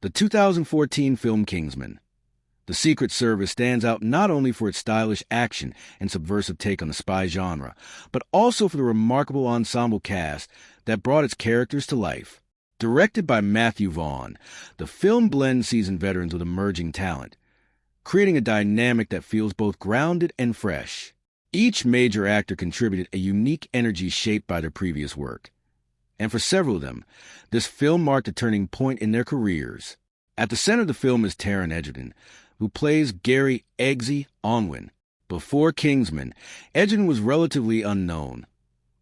The 2014 film Kingsman. The Secret Service stands out not only for its stylish action and subversive take on the spy genre, but also for the remarkable ensemble cast that brought its characters to life. Directed by Matthew Vaughn, the film blends seasoned veterans with emerging talent, creating a dynamic that feels both grounded and fresh. Each major actor contributed a unique energy shaped by their previous work. And for several of them, this film marked a turning point in their careers. At the center of the film is Taron Egerton, who plays Gary Eggsy Unwin. Before Kingsman, Egerton was relatively unknown,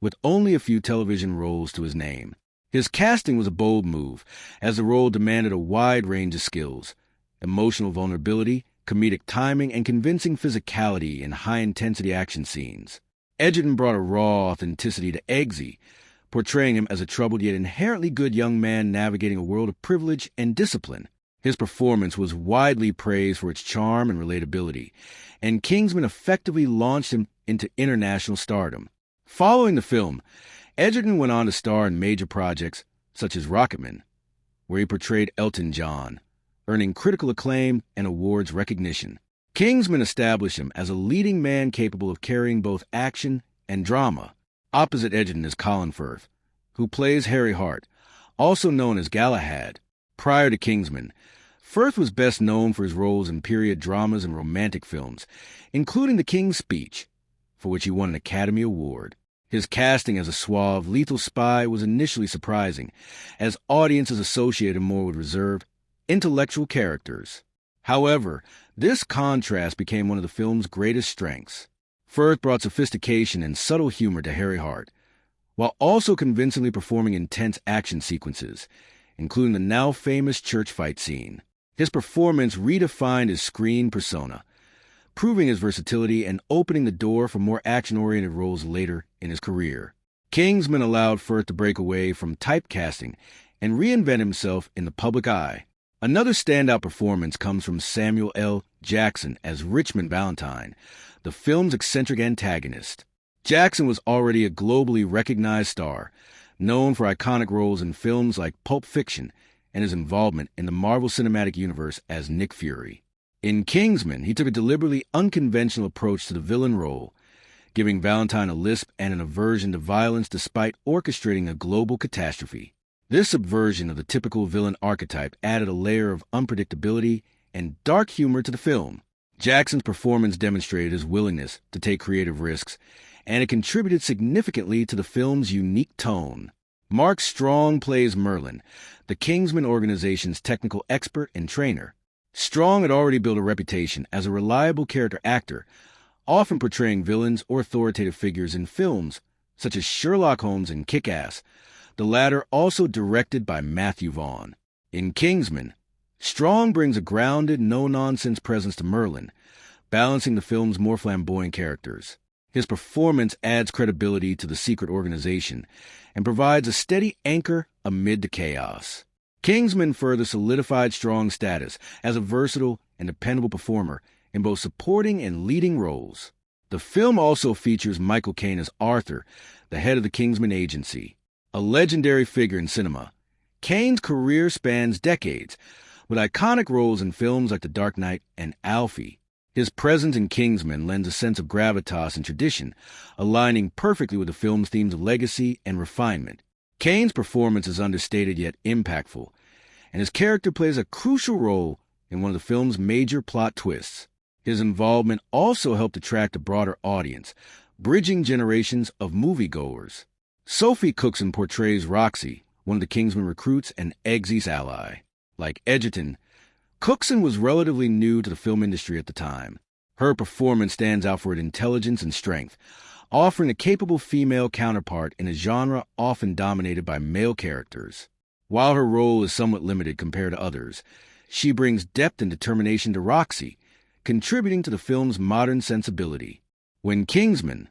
with only a few television roles to his name. His casting was a bold move, as the role demanded a wide range of skills: emotional vulnerability, comedic timing, and convincing physicality in high-intensity action scenes. Egerton brought a raw authenticity to Eggsy, portraying him as a troubled yet inherently good young man navigating a world of privilege and discipline. His performance was widely praised for its charm and relatability, and Kingsman effectively launched him into international stardom. Following the film, Egerton went on to star in major projects such as Rocketman, where he portrayed Elton John, earning critical acclaim and awards recognition. Kingsman established him as a leading man capable of carrying both action and drama. Opposite Egerton is Colin Firth, who plays Harry Hart, also known as Galahad. Prior to Kingsman, Firth was best known for his roles in period dramas and romantic films, including The King's Speech, for which he won an Academy Award. His casting as a suave, lethal spy was initially surprising, as audiences associated him more with reserved, intellectual characters. However, this contrast became one of the film's greatest strengths. Firth brought sophistication and subtle humor to Harry Hart, while also convincingly performing intense action sequences, including the now-famous church fight scene. His performance redefined his screen persona, proving his versatility and opening the door for more action-oriented roles later in his career. Kingsman allowed Firth to break away from typecasting and reinvent himself in the public eye. Another standout performance comes from Samuel L. Jackson as Richmond Valentine, the film's eccentric antagonist. Jackson was already a globally recognized star, known for iconic roles in films like Pulp Fiction and his involvement in the Marvel Cinematic Universe as Nick Fury. In Kingsman, he took a deliberately unconventional approach to the villain role, giving Valentine a lisp and an aversion to violence despite orchestrating a global catastrophe. This subversion of the typical villain archetype added a layer of unpredictability and dark humor to the film. Jackson's performance demonstrated his willingness to take creative risks, and it contributed significantly to the film's unique tone. Mark Strong plays Merlin, the Kingsman organization's technical expert and trainer. Strong had already built a reputation as a reliable character actor, often portraying villains or authoritative figures in films such as Sherlock Holmes and Kick-Ass, the latter also directed by Matthew Vaughn. In Kingsman, Strong brings a grounded, no-nonsense presence to Merlin, balancing the film's more flamboyant characters. His performance adds credibility to the secret organization and provides a steady anchor amid the chaos. Kingsman further solidified Strong's status as a versatile and dependable performer in both supporting and leading roles. The film also features Michael Caine as Arthur, the head of the Kingsman Agency. A legendary figure in cinema, Caine's career spans decades, with iconic roles in films like The Dark Knight and Alfie. His presence in Kingsman lends a sense of gravitas and tradition, aligning perfectly with the film's themes of legacy and refinement. Caine's performance is understated yet impactful, and his character plays a crucial role in one of the film's major plot twists. His involvement also helped attract a broader audience, bridging generations of moviegoers. Sophie Cookson portrays Roxy, one of the Kingsman recruits and Eggsy's ally. Like Egerton, Cookson was relatively new to the film industry at the time. Her performance stands out for its intelligence and strength, offering a capable female counterpart in a genre often dominated by male characters. While her role is somewhat limited compared to others, she brings depth and determination to Roxy, contributing to the film's modern sensibility. When Kingsman,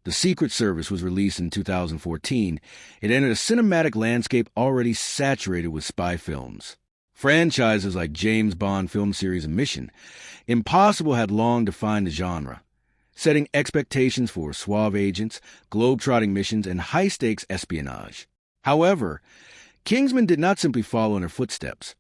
The Secret Service, was released in 2014, it entered a cinematic landscape already saturated with spy films. Franchises like James Bond film series and Mission Impossible had long defined the genre, setting expectations for suave agents, globe-trotting missions, and high-stakes espionage. However, Kingsman did not simply follow in her footsteps.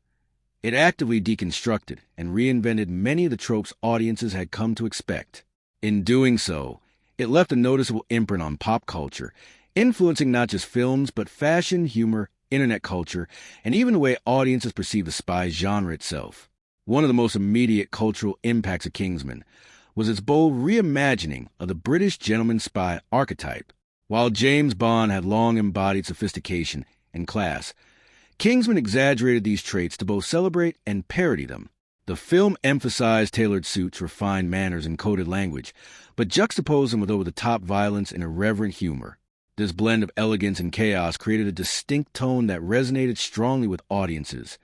It actively deconstructed and reinvented many of the tropes audiences had come to expect. In doing so, it left a noticeable imprint on pop culture, influencing not just films but fashion, humor, internet culture, and even the way audiences perceive the spy genre itself. One of the most immediate cultural impacts of Kingsman was its bold reimagining of the British gentleman spy archetype. While James Bond had long embodied sophistication and class, Kingsman exaggerated these traits to both celebrate and parody them. The film emphasized tailored suits, refined manners, and coded language, but juxtaposed them with over-the-top violence and irreverent humor. This blend of elegance and chaos created a distinct tone that resonated strongly with audiences,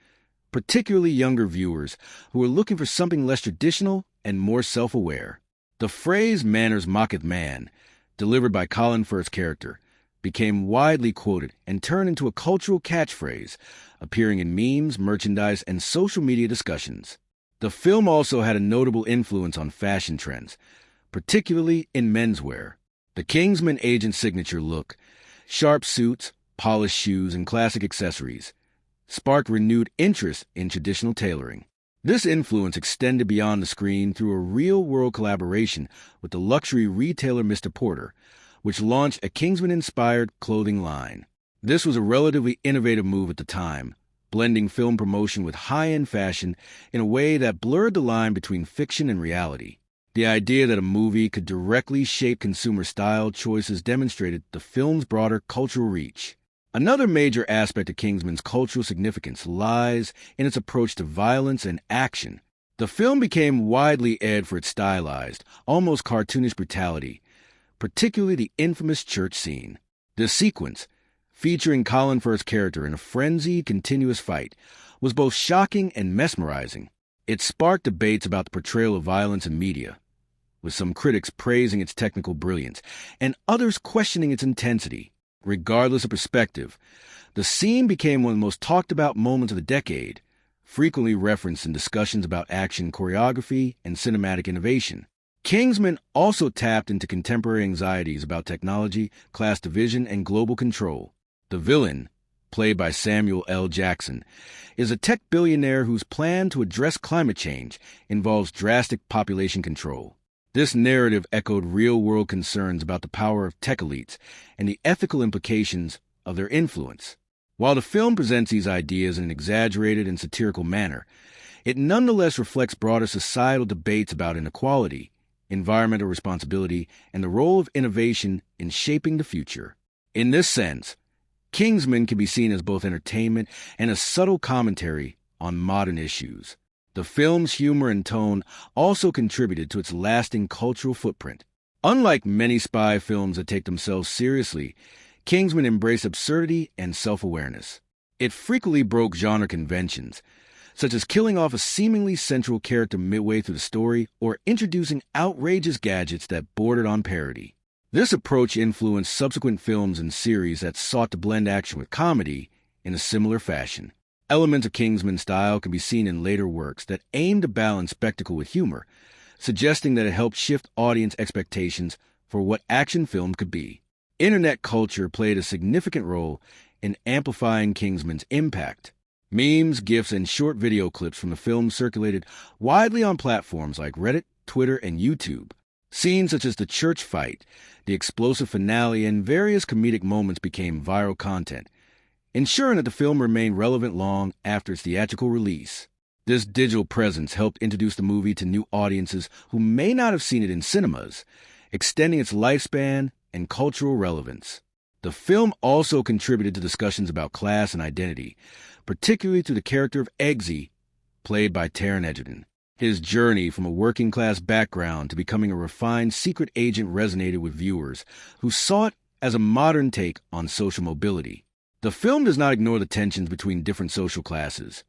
particularly younger viewers who were looking for something less traditional and more self-aware. The phrase "manners mocketh man," delivered by Colin Firth's character, became widely quoted and turned into a cultural catchphrase, appearing in memes, merchandise, and social media discussions. The film also had a notable influence on fashion trends, particularly in menswear. The Kingsman agent's signature look, sharp suits, polished shoes, and classic accessories, sparked renewed interest in traditional tailoring. This influence extended beyond the screen through a real-world collaboration with the luxury retailer Mr. Porter, which launched a Kingsman-inspired clothing line. This was a relatively innovative move at the time, blending film promotion with high-end fashion in a way that blurred the line between fiction and reality. The idea that a movie could directly shape consumer style choices demonstrated the film's broader cultural reach. Another major aspect of Kingsman's cultural significance lies in its approach to violence and action. The film became widely aired for its stylized, almost cartoonish brutality, particularly the infamous church scene. This sequence, featuring Colin Firth's character in a frenzied, continuous fight, was both shocking and mesmerizing. It sparked debates about the portrayal of violence in media, with some critics praising its technical brilliance and others questioning its intensity. Regardless of perspective, the scene became one of the most talked about moments of the decade, frequently referenced in discussions about action choreography and cinematic innovation. Kingsman also tapped into contemporary anxieties about technology, class division, and global control. The villain, played by Samuel L. Jackson, is a tech billionaire whose plan to address climate change involves drastic population control. This narrative echoed real-world concerns about the power of tech elites and the ethical implications of their influence. While the film presents these ideas in an exaggerated and satirical manner, it nonetheless reflects broader societal debates about inequality, environmental responsibility, and the role of innovation in shaping the future. In this sense, Kingsman can be seen as both entertainment and a subtle commentary on modern issues. The film's humor and tone also contributed to its lasting cultural footprint. Unlike many spy films that take themselves seriously, Kingsman embraced absurdity and self-awareness. It frequently broke genre conventions, such as killing off a seemingly central character midway through the story or introducing outrageous gadgets that bordered on parody. This approach influenced subsequent films and series that sought to blend action with comedy in a similar fashion. Elements of Kingsman's style can be seen in later works that aim to balance spectacle with humor, suggesting that it helped shift audience expectations for what action film could be. Internet culture played a significant role in amplifying Kingsman's impact. Memes, GIFs, and short video clips from the film circulated widely on platforms like Reddit, Twitter, and YouTube. Scenes such as the church fight, the explosive finale, and various comedic moments became viral content, ensuring that the film remained relevant long after its theatrical release. This digital presence helped introduce the movie to new audiences who may not have seen it in cinemas, extending its lifespan and cultural relevance. The film also contributed to discussions about class and identity, particularly through the character of Eggsy, played by Taron Egerton. His journey from a working-class background to becoming a refined secret agent resonated with viewers who saw it as a modern take on social mobility. The film does not ignore the tensions between different social classes.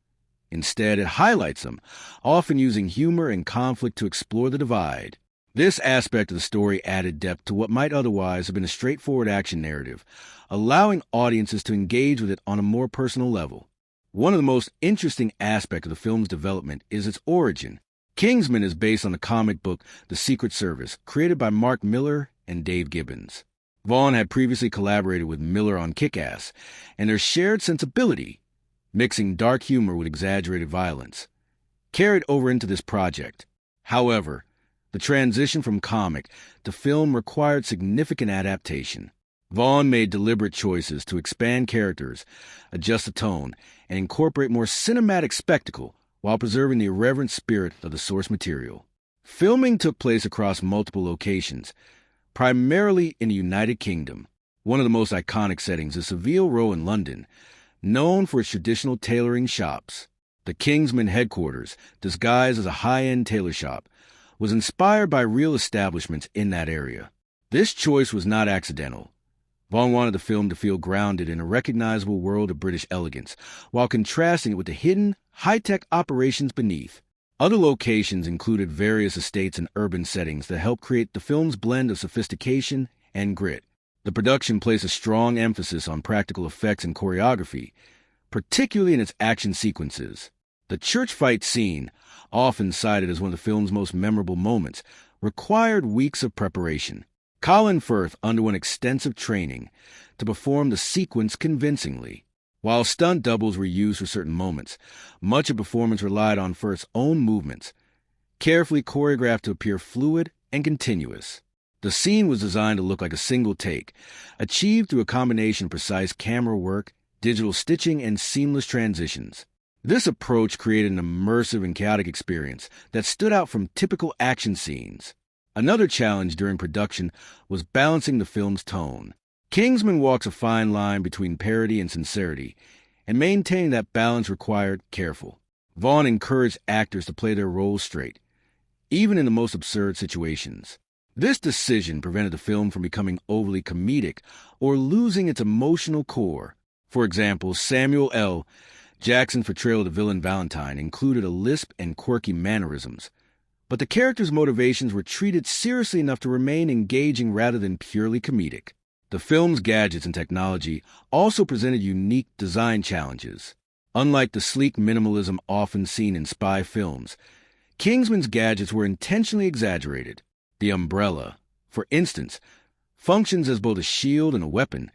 Instead, it highlights them, often using humor and conflict to explore the divide. This aspect of the story added depth to what might otherwise have been a straightforward action narrative, allowing audiences to engage with it on a more personal level. One of the most interesting aspects of the film's development is its origin. Kingsman is based on the comic book The Secret Service, created by Mark Millar and Dave Gibbons. Vaughn had previously collaborated with Miller on Kick-Ass, and their shared sensibility mixing dark humor with exaggerated violence, carried over into this project. However, the transition from comic to film required significant adaptation. Vaughn made deliberate choices to expand characters, adjust the tone, and incorporate more cinematic spectacle while preserving the irreverent spirit of the source material. Filming took place across multiple locations, primarily in the United Kingdom. One of the most iconic settings is Savile Row in London, known for its traditional tailoring shops. The Kingsman headquarters, disguised as a high-end tailor shop, was inspired by real establishments in that area. This choice was not accidental. Vaughn wanted the film to feel grounded in a recognizable world of British elegance, while contrasting it with the hidden, high-tech operations beneath. Other locations included various estates and urban settings that helped create the film's blend of sophistication and grit. The production placed a strong emphasis on practical effects and choreography, particularly in its action sequences. The church fight scene, often cited as one of the film's most memorable moments, required weeks of preparation. Colin Firth underwent extensive training to perform the sequence convincingly. While stunt doubles were used for certain moments, much of the performance relied on Firth's own movements, carefully choreographed to appear fluid and continuous. The scene was designed to look like a single take, achieved through a combination of precise camera work, digital stitching, and seamless transitions. This approach created an immersive and chaotic experience that stood out from typical action scenes. Another challenge during production was balancing the film's tone. Kingsman walks a fine line between parody and sincerity, and maintaining that balance required careful. Vaughn encouraged actors to play their roles straight, even in the most absurd situations. This decision prevented the film from becoming overly comedic or losing its emotional core. For example, Samuel L. Jackson's portrayal of the villain Valentine included a lisp and quirky mannerisms, but the character's motivations were treated seriously enough to remain engaging rather than purely comedic. The film's gadgets and technology also presented unique design challenges. Unlike the sleek minimalism often seen in spy films, Kingsman's gadgets were intentionally exaggerated. The umbrella, for instance, functions as both a shield and a weapon,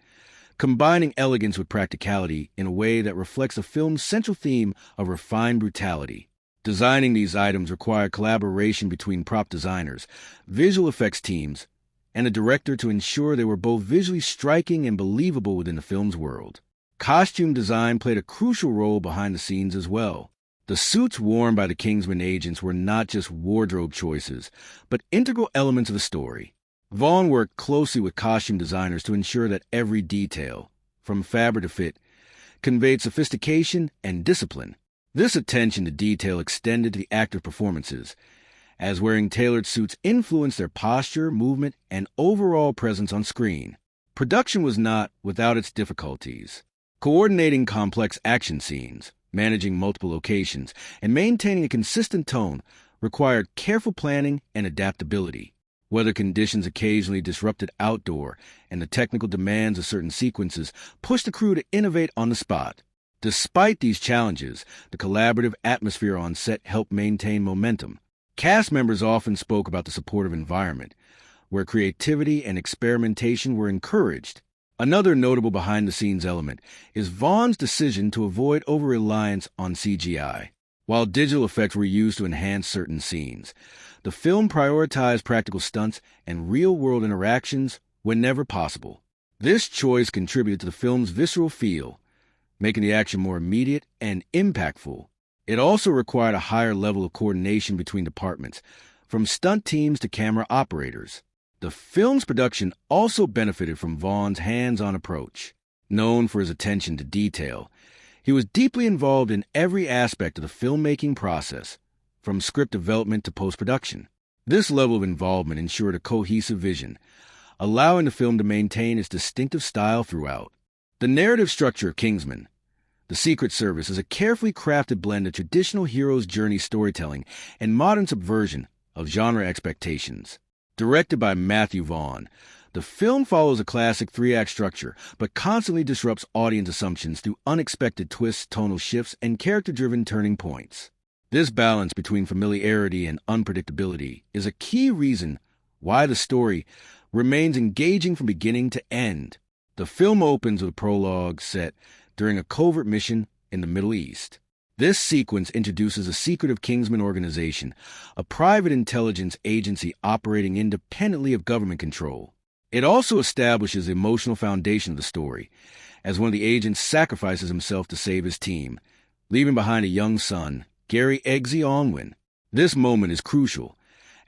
combining elegance with practicality in a way that reflects the film's central theme of refined brutality. Designing these items required collaboration between prop designers, visual effects teams, and a director to ensure they were both visually striking and believable within the film's world. Costume design played a crucial role behind the scenes as well. The suits worn by the Kingsman agents were not just wardrobe choices, but integral elements of the story. Vaughn worked closely with costume designers to ensure that every detail, from fabric to fit, conveyed sophistication and discipline. This attention to detail extended to the actors' performances, as wearing tailored suits influenced their posture, movement, and overall presence on screen. Production was not without its difficulties. Coordinating complex action scenes, managing multiple locations, and maintaining a consistent tone required careful planning and adaptability. Weather conditions occasionally disrupted outdoor, and the technical demands of certain sequences pushed the crew to innovate on the spot. Despite these challenges, the collaborative atmosphere on set helped maintain momentum. Cast members often spoke about the supportive environment, where creativity and experimentation were encouraged. Another notable behind-the-scenes element is Vaughn's decision to avoid over-reliance on CGI. While digital effects were used to enhance certain scenes, the film prioritized practical stunts and real-world interactions whenever possible. This choice contributed to the film's visceral feel, making the action more immediate and impactful. It also required a higher level of coordination between departments, from stunt teams to camera operators. The film's production also benefited from Vaughn's hands-on approach. Known for his attention to detail, he was deeply involved in every aspect of the filmmaking process, from script development to post-production. This level of involvement ensured a cohesive vision, allowing the film to maintain its distinctive style throughout. The narrative structure of Kingsman, The Secret Service, is a carefully crafted blend of traditional hero's journey storytelling and modern subversion of genre expectations. Directed by Matthew Vaughn, the film follows a classic three-act structure, but constantly disrupts audience assumptions through unexpected twists, tonal shifts, and character-driven turning points. This balance between familiarity and unpredictability is a key reason why the story remains engaging from beginning to end. The film opens with a prologue set during a covert mission in the Middle East. This sequence introduces a secretive Kingsman organization, a private intelligence agency operating independently of government control. It also establishes the emotional foundation of the story, as one of the agents sacrifices himself to save his team, leaving behind a young son, Eggsy Unwin. This moment is crucial,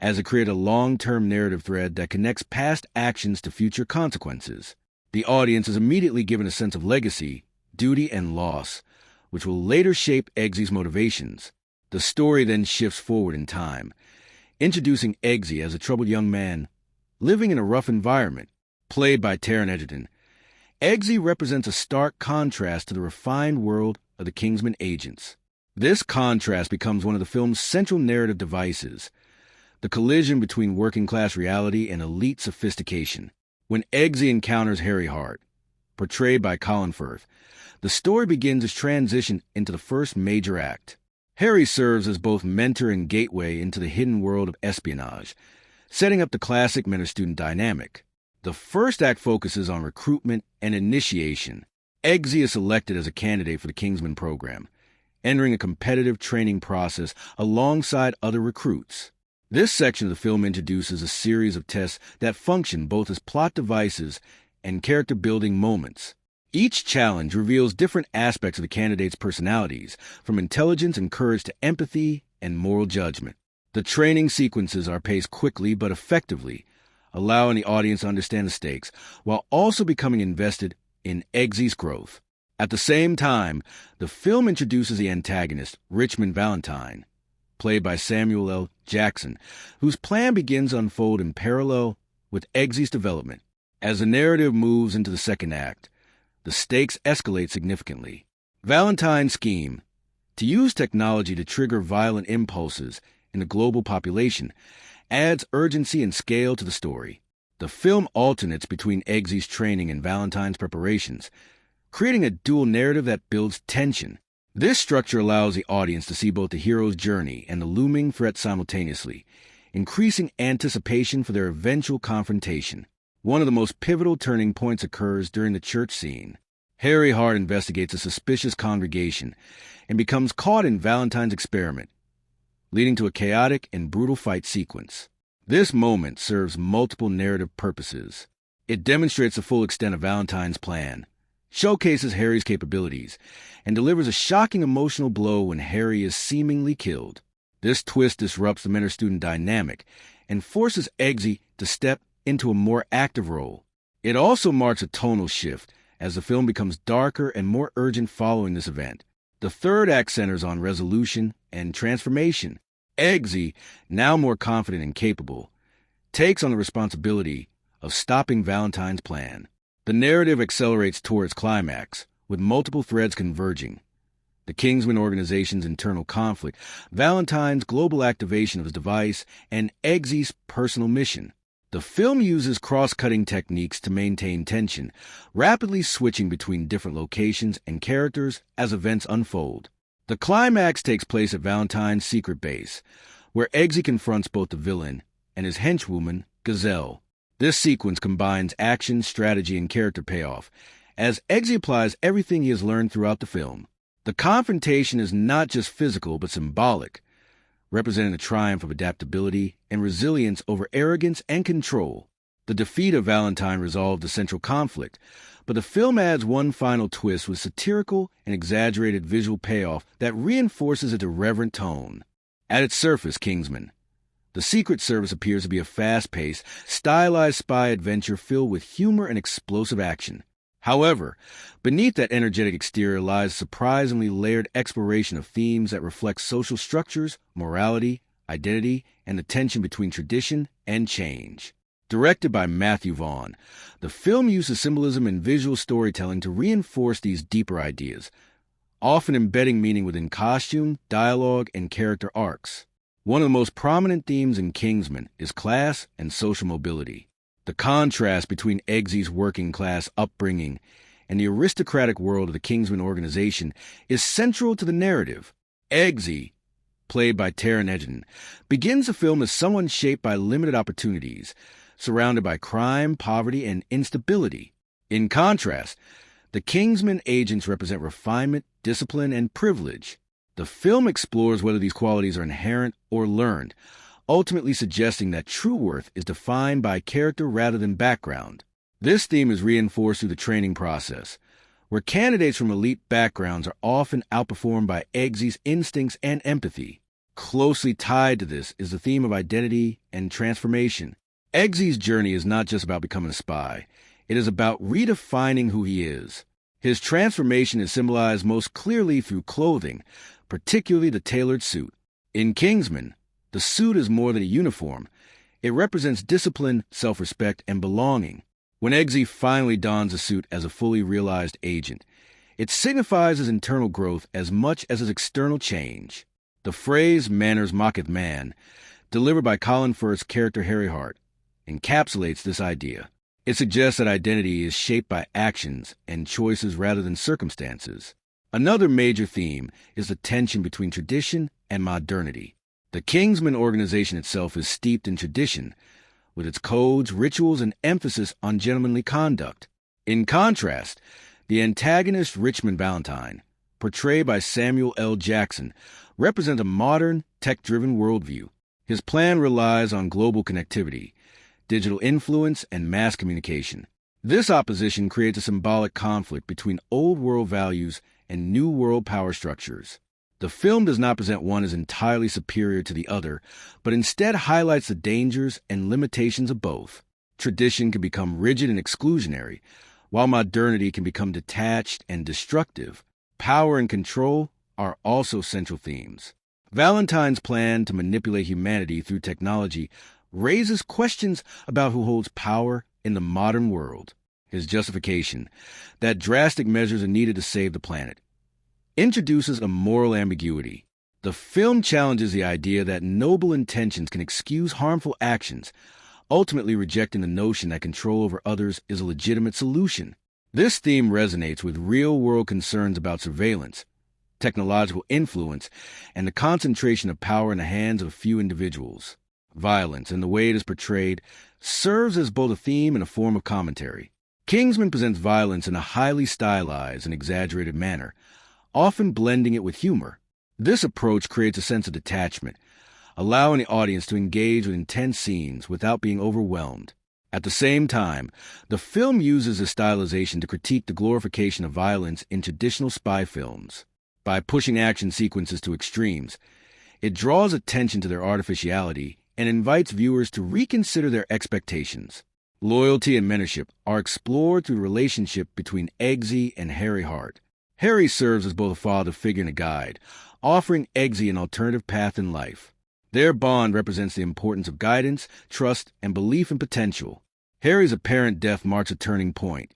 as it creates a long-term narrative thread that connects past actions to future consequences. The audience is immediately given a sense of legacy, duty, and loss, which will later shape Eggsy's motivations. The story then shifts forward in time, introducing Eggsy as a troubled young man living in a rough environment. Played by Taron Egerton, Eggsy represents a stark contrast to the refined world of the Kingsman agents. This contrast becomes one of the film's central narrative devices, the collision between working-class reality and elite sophistication. When Eggsy encounters Harry Hart, portrayed by Colin Firth, the story begins its transition into the first major act. Harry serves as both mentor and gateway into the hidden world of espionage, setting up the classic mentor-student dynamic. The first act focuses on recruitment and initiation. Eggsy is selected as a candidate for the Kingsman program, entering a competitive training process alongside other recruits. This section of the film introduces a series of tests that function both as plot devices and character-building moments. Each challenge reveals different aspects of the candidates' personalities, from intelligence and courage to empathy and moral judgment. The training sequences are paced quickly but effectively, allowing the audience to understand the stakes, while also becoming invested in Eggsy's growth. At the same time, the film introduces the antagonist, Richmond Valentine, played by Samuel L. Jackson, whose plan begins to unfold in parallel with Eggsy's development. As the narrative moves into the second act, the stakes escalate significantly. Valentine's scheme, to use technology to trigger violent impulses in the global population, adds urgency and scale to the story. The film alternates between Eggsy's training and Valentine's preparations, creating a dual narrative that builds tension. This structure allows the audience to see both the hero's journey and the looming threat simultaneously, increasing anticipation for their eventual confrontation. One of the most pivotal turning points occurs during the church scene. Harry Hart investigates a suspicious congregation and becomes caught in Valentine's experiment, leading to a chaotic and brutal fight sequence. This moment serves multiple narrative purposes. It demonstrates the full extent of Valentine's plan, showcases Harry's capabilities, and delivers a shocking emotional blow when Harry is seemingly killed. This twist disrupts the mentor-student dynamic and forces Eggsy to step into a more active role. It also marks a tonal shift as the film becomes darker and more urgent following this event. The third act centers on resolution and transformation. Eggsy, now more confident and capable, takes on the responsibility of stopping Valentine's plan. The narrative accelerates towards climax, with multiple threads converging. The Kingsman organization's internal conflict, Valentine's global activation of his device, and Eggsy's personal mission. The film uses cross-cutting techniques to maintain tension, rapidly switching between different locations and characters as events unfold. The climax takes place at Valentine's secret base, where Eggsy confronts both the villain and his henchwoman, Gazelle. This sequence combines action, strategy, and character payoff, as Eggsy applies everything he has learned throughout the film. The confrontation is not just physical but symbolic, representing the triumph of adaptability and resilience over arrogance and control. The defeat of Valentine resolved the central conflict, but the film adds one final twist with satirical and exaggerated visual payoff that reinforces its irreverent tone. At its surface, Kingsman, the Secret Service appears to be a fast-paced, stylized spy adventure filled with humor and explosive action. However, beneath that energetic exterior lies a surprisingly layered exploration of themes that reflect social structures, morality, identity, and the tension between tradition and change. Directed by Matthew Vaughn, the film uses symbolism and visual storytelling to reinforce these deeper ideas, often embedding meaning within costume, dialogue, and character arcs. One of the most prominent themes in Kingsman is class and social mobility. The contrast between Eggsy's working-class upbringing and the aristocratic world of the Kingsman organization is central to the narrative. Eggsy, played by Taron Egerton, begins the film as someone shaped by limited opportunities, surrounded by crime, poverty, and instability. In contrast, the Kingsman agents represent refinement, discipline, and privilege. The film explores whether these qualities are inherent or learned, ultimately suggesting that true worth is defined by character rather than background. This theme is reinforced through the training process, where candidates from elite backgrounds are often outperformed by Eggsy's instincts and empathy. Closely tied to this is the theme of identity and transformation. Eggsy's journey is not just about becoming a spy. It is about redefining who he is. His transformation is symbolized most clearly through clothing, particularly the tailored suit. In Kingsman, the suit is more than a uniform. It represents discipline, self-respect, and belonging. When Eggsy finally dons a suit as a fully realized agent, it signifies his internal growth as much as his external change. The phrase "manners mocketh man," delivered by Colin Firth's character Harry Hart, encapsulates this idea. It suggests that identity is shaped by actions and choices rather than circumstances. Another major theme is the tension between tradition and modernity. The Kingsman organization itself is steeped in tradition, with its codes, rituals, and emphasis on gentlemanly conduct. In contrast, the antagonist Richmond Valentine, portrayed by Samuel L. Jackson, represents a modern, tech-driven worldview. His plan relies on global connectivity, digital influence, and mass communication. This opposition creates a symbolic conflict between old-world values and new-world power structures. The film does not present one as entirely superior to the other, but instead highlights the dangers and limitations of both. Tradition can become rigid and exclusionary, while modernity can become detached and destructive. Power and control are also central themes. Valentine's plan to manipulate humanity through technology raises questions about who holds power in the modern world. His justification, that drastic measures are needed to save the planet, introduces a moral ambiguity. The film challenges the idea that noble intentions can excuse harmful actions, ultimately rejecting the notion that control over others is a legitimate solution. This theme resonates with real-world concerns about surveillance, technological influence, and the concentration of power in the hands of a few individuals. Violence, and the way it is portrayed, serves as both a theme and a form of commentary. Kingsman presents violence in a highly stylized and exaggerated manner, often blending it with humor. This approach creates a sense of detachment, allowing the audience to engage with intense scenes without being overwhelmed. At the same time, the film uses this stylization to critique the glorification of violence in traditional spy films. By pushing action sequences to extremes, it draws attention to their artificiality and invites viewers to reconsider their expectations. Loyalty and mentorship are explored through the relationship between Eggsy and Harry Hart. Harry serves as both a father figure and a guide, offering Eggsy an alternative path in life. Their bond represents the importance of guidance, trust, and belief in potential. Harry's apparent death marks a turning point,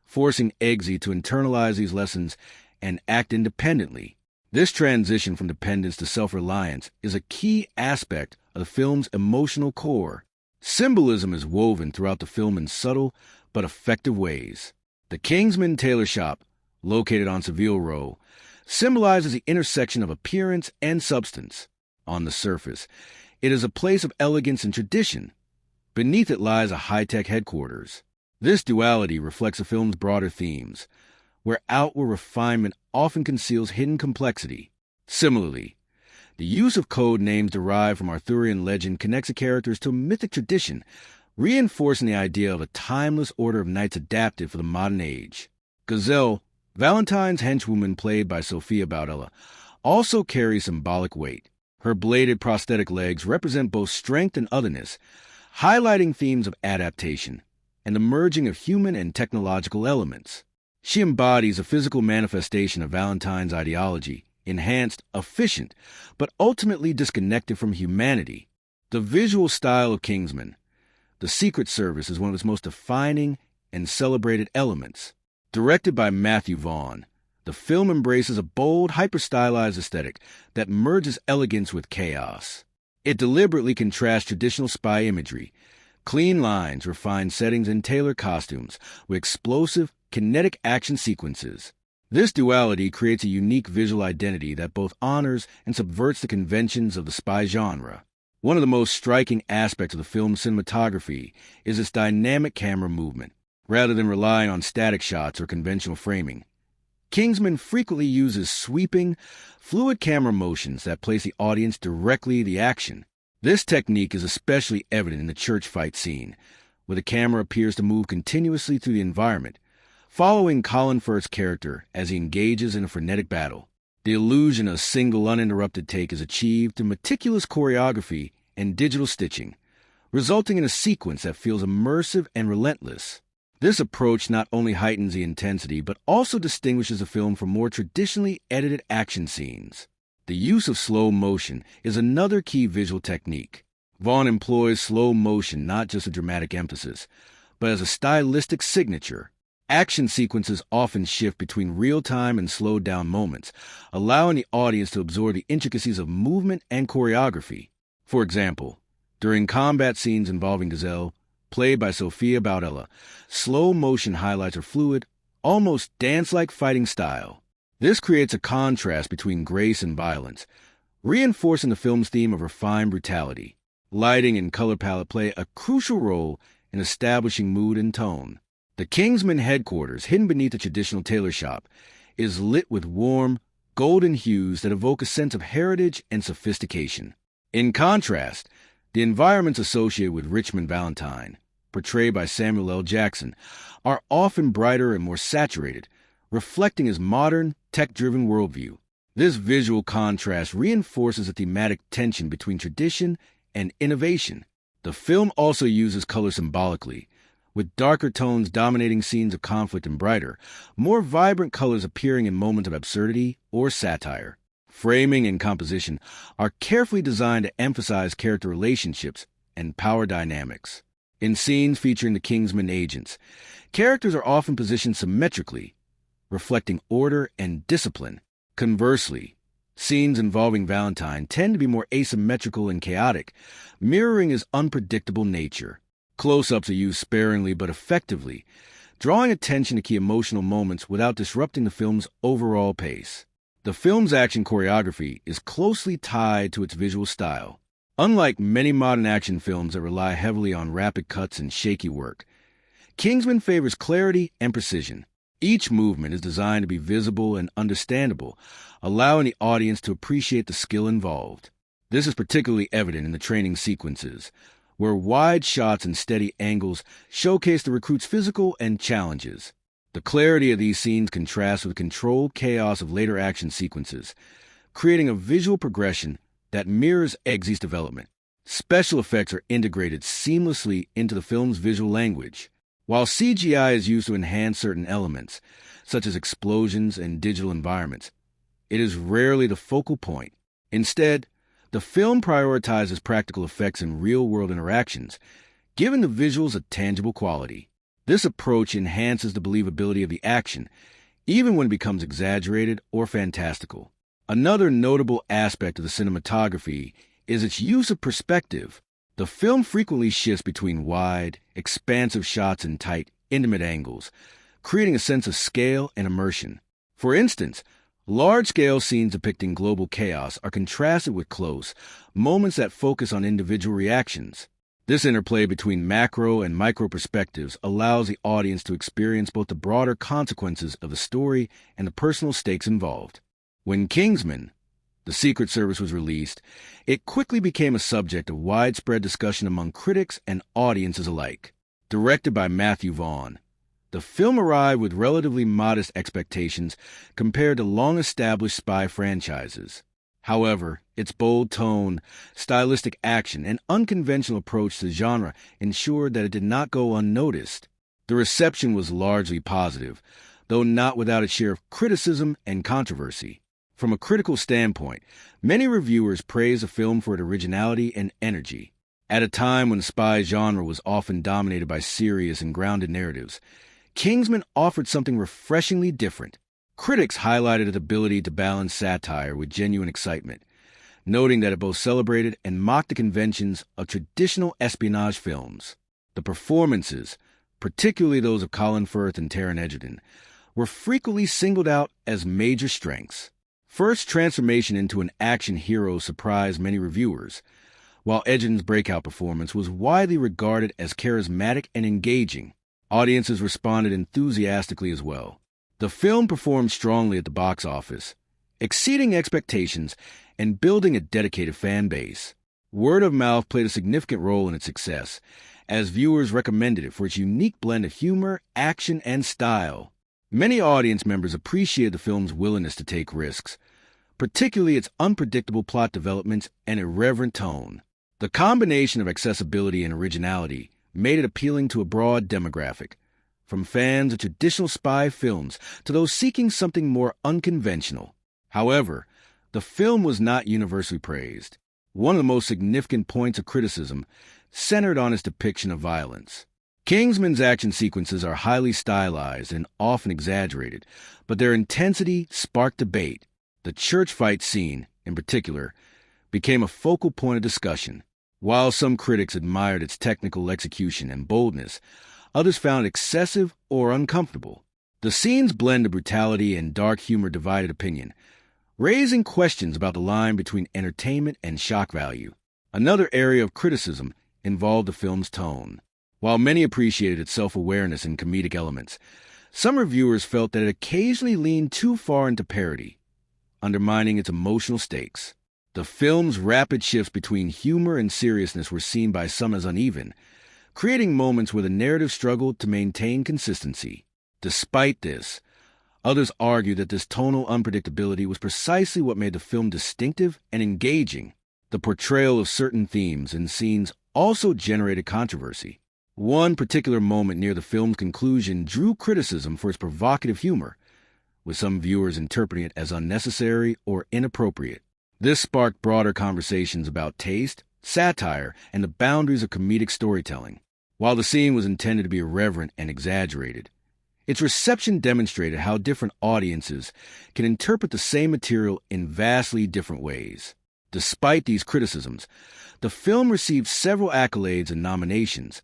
forcing Eggsy to internalize these lessons and act independently. This transition from dependence to self-reliance is a key aspect of the film's emotional core. Symbolism is woven throughout the film in subtle but effective ways. The Kingsman Tailor Shop, located on Savile Row, symbolizes the intersection of appearance and substance. On the surface, it is a place of elegance and tradition. Beneath it lies a high-tech headquarters. This duality reflects the film's broader themes, where outward refinement often conceals hidden complexity. Similarly, the use of code names derived from Arthurian legend connects the characters to a mythic tradition, reinforcing the idea of a timeless order of knights adapted for the modern age. Gazelle, Valentine's henchwoman played by Sophia Baudella, also carries symbolic weight. Her bladed prosthetic legs represent both strength and otherness, highlighting themes of adaptation and the merging of human and technological elements. She embodies a physical manifestation of Valentine's ideology, enhanced, efficient, but ultimately disconnected from humanity. The visual style of Kingsman, the Secret Service, is one of its most defining and celebrated elements. Directed by Matthew Vaughn, the film embraces a bold, hyper-stylized aesthetic that merges elegance with chaos. It deliberately contrasts traditional spy imagery, clean lines, refined settings, and tailored costumes with explosive, kinetic action sequences. This duality creates a unique visual identity that both honors and subverts the conventions of the spy genre. One of the most striking aspects of the film's cinematography is its dynamic camera movement. Rather than relying on static shots or conventional framing, Kingsman frequently uses sweeping, fluid camera motions that place the audience directly in the action. This technique is especially evident in the church fight scene, where the camera appears to move continuously through the environment, following Colin Firth's character as he engages in a frenetic battle. The illusion of a single uninterrupted take is achieved through meticulous choreography and digital stitching, resulting in a sequence that feels immersive and relentless. This approach not only heightens the intensity, but also distinguishes the film from more traditionally edited action scenes. The use of slow motion is another key visual technique. Vaughn employs slow motion not just as a dramatic emphasis, but as a stylistic signature. Action sequences often shift between real-time and slowed-down moments, allowing the audience to absorb the intricacies of movement and choreography. For example, during combat scenes involving Gazelle, played by Sofia Boutella, slow motion highlights her fluid, almost dance-like fighting style. This creates a contrast between grace and violence, reinforcing the film's theme of refined brutality. Lighting and color palette play a crucial role in establishing mood and tone. The Kingsman headquarters, hidden beneath a traditional tailor shop, is lit with warm, golden hues that evoke a sense of heritage and sophistication. In contrast, the environments associated with Richmond Valentine, portrayed by Samuel L. Jackson, are often brighter and more saturated, reflecting his modern, tech-driven worldview. This visual contrast reinforces a thematic tension between tradition and innovation. The film also uses color symbolically, with darker tones dominating scenes of conflict and brighter, more vibrant colors appearing in moments of absurdity or satire. Framing and composition are carefully designed to emphasize character relationships and power dynamics. In scenes featuring the Kingsman agents, characters are often positioned symmetrically, reflecting order and discipline. Conversely, scenes involving Valentine tend to be more asymmetrical and chaotic, mirroring his unpredictable nature. Close-ups are used sparingly but effectively, drawing attention to key emotional moments without disrupting the film's overall pace. The film's action choreography is closely tied to its visual style. Unlike many modern action films that rely heavily on rapid cuts and shaky work, Kingsman favors clarity and precision. Each movement is designed to be visible and understandable, allowing the audience to appreciate the skill involved. This is particularly evident in the training sequences, where wide shots and steady angles showcase the recruits' physical and challenges. The clarity of these scenes contrasts with the controlled chaos of later action sequences, creating a visual progression that mirrors Eggsy's development. Special effects are integrated seamlessly into the film's visual language. While CGI is used to enhance certain elements, such as explosions and digital environments, it is rarely the focal point. Instead, the film prioritizes practical effects and real-world interactions, giving the visuals a tangible quality. This approach enhances the believability of the action, even when it becomes exaggerated or fantastical. Another notable aspect of the cinematography is its use of perspective. The film frequently shifts between wide, expansive shots and tight, intimate angles, creating a sense of scale and immersion. For instance, large-scale scenes depicting global chaos are contrasted with close, moments that focus on individual reactions. This interplay between macro and micro perspectives allows the audience to experience both the broader consequences of the story and the personal stakes involved. When Kingsman, the Secret Service, was released, it quickly became a subject of widespread discussion among critics and audiences alike. Directed by Matthew Vaughn, the film arrived with relatively modest expectations compared to long-established spy franchises. However, its bold tone, stylistic action, and unconventional approach to the genre ensured that it did not go unnoticed. The reception was largely positive, though not without its share of criticism and controversy. From a critical standpoint, many reviewers praised the film for its originality and energy. At a time when the spy genre was often dominated by serious and grounded narratives, Kingsman offered something refreshingly different. Critics highlighted its ability to balance satire with genuine excitement, noting that it both celebrated and mocked the conventions of traditional espionage films. The performances, particularly those of Colin Firth and Taron Egerton, were frequently singled out as major strengths. Firth's transformation into an action hero surprised many reviewers, while Egerton's breakout performance was widely regarded as charismatic and engaging. Audiences responded enthusiastically as well. The film performed strongly at the box office, exceeding expectations and building a dedicated fan base. Word of mouth played a significant role in its success, as viewers recommended it for its unique blend of humor, action, and style. Many audience members appreciated the film's willingness to take risks, particularly its unpredictable plot developments and irreverent tone. The combination of accessibility and originality made it appealing to a broad demographic, from fans of traditional spy films to those seeking something more unconventional. However, the film was not universally praised. One of the most significant points of criticism centered on its depiction of violence. Kingsman's action sequences are highly stylized and often exaggerated, but their intensity sparked debate. The church fight scene, in particular, became a focal point of discussion. While some critics admired its technical execution and boldness, others found it excessive or uncomfortable. The scene's blend of brutality and dark humor divided opinion, raising questions about the line between entertainment and shock value. Another area of criticism involved the film's tone. While many appreciated its self-awareness and comedic elements, some reviewers felt that it occasionally leaned too far into parody, undermining its emotional stakes. The film's rapid shifts between humor and seriousness were seen by some as uneven, creating moments where the narrative struggled to maintain consistency. Despite this, others argued that this tonal unpredictability was precisely what made the film distinctive and engaging. The portrayal of certain themes and scenes also generated controversy. One particular moment near the film's conclusion drew criticism for its provocative humor, with some viewers interpreting it as unnecessary or inappropriate. This sparked broader conversations about taste, satire, and the boundaries of comedic storytelling. While the scene was intended to be irreverent and exaggerated, its reception demonstrated how different audiences can interpret the same material in vastly different ways. Despite these criticisms, the film received several accolades and nominations,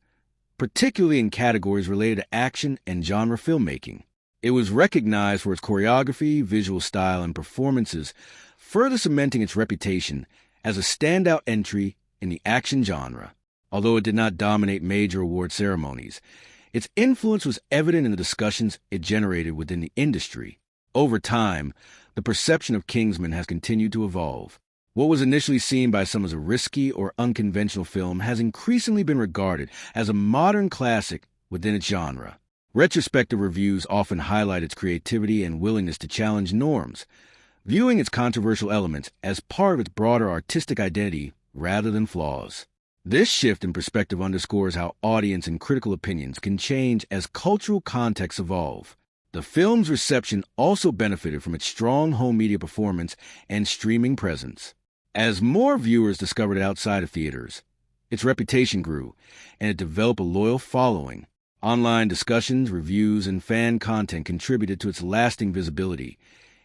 particularly in categories related to action and genre filmmaking. It was recognized for its choreography, visual style, and performances, further cementing its reputation as a standout entry in the action genre. Although it did not dominate major award ceremonies, its influence was evident in the discussions it generated within the industry. Over time, the perception of Kingsman has continued to evolve. What was initially seen by some as a risky or unconventional film has increasingly been regarded as a modern classic within its genre. Retrospective reviews often highlight its creativity and willingness to challenge norms, viewing its controversial elements as part of its broader artistic identity rather than flaws. This shift in perspective underscores how audience and critical opinions can change as cultural contexts evolve. The film's reception also benefited from its strong home media performance and streaming presence. As more viewers discovered it outside of theaters, its reputation grew, and it developed a loyal following. Online discussions, reviews, and fan content contributed to its lasting visibility,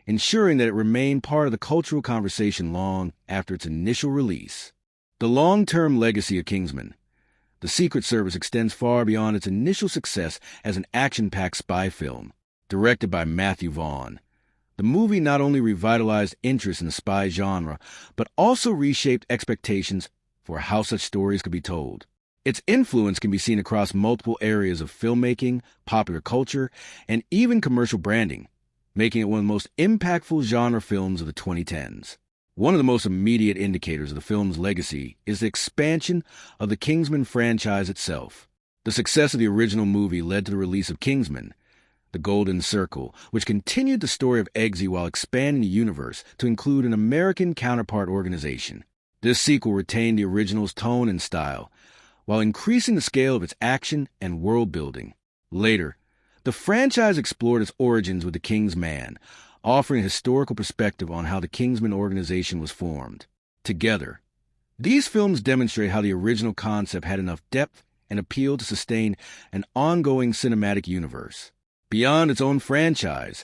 ensuring that it remained part of the cultural conversation long after its initial release. The long-term legacy of Kingsman. The Secret Service extends far beyond its initial success as an action-packed spy film. Directed by Matthew Vaughn, the movie not only revitalized interest in the spy genre, but also reshaped expectations for how such stories could be told. Its influence can be seen across multiple areas of filmmaking, popular culture, and even commercial branding, making it one of the most impactful genre films of the 2010s. One of the most immediate indicators of the film's legacy is the expansion of the Kingsman franchise itself. The success of the original movie led to the release of Kingsman, The Golden Circle, which continued the story of Eggsy while expanding the universe to include an American counterpart organization. This sequel retained the original's tone and style, while increasing the scale of its action and world building. Later, the franchise explored its origins with The King's Man, offering a historical perspective on how the Kingsman organization was formed. Together, these films demonstrate how the original concept had enough depth and appeal to sustain an ongoing cinematic universe. Beyond its own franchise,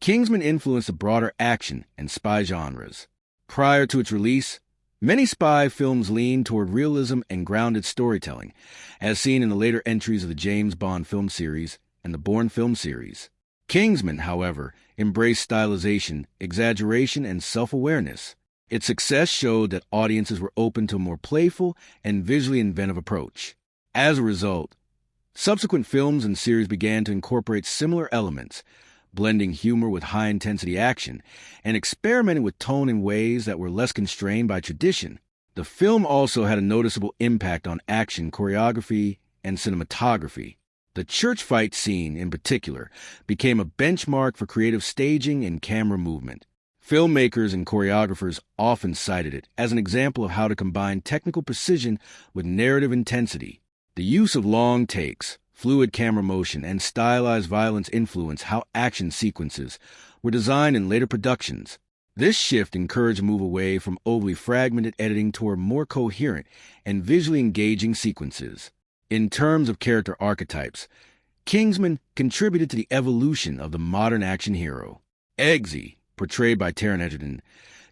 Kingsman influenced the broader action and spy genres. Prior to its release, many spy films leaned toward realism and grounded storytelling, as seen in the later entries of the James Bond film series and the Bourne film series. Kingsman, however, embraced stylization, exaggeration, and self-awareness. Its success showed that audiences were open to a more playful and visually inventive approach. As a result, subsequent films and series began to incorporate similar elements, blending humor with high-intensity action, and experimenting with tone in ways that were less constrained by tradition. The film also had a noticeable impact on action choreography and cinematography. The church fight scene, in particular, became a benchmark for creative staging and camera movement. Filmmakers and choreographers often cited it as an example of how to combine technical precision with narrative intensity. The use of long takes, fluid camera motion, and stylized violence influence how action sequences were designed in later productions. This shift encouraged a move away from overly fragmented editing toward more coherent and visually engaging sequences. In terms of character archetypes, Kingsman contributed to the evolution of the modern action hero. Eggsy, portrayed by Taron Egerton,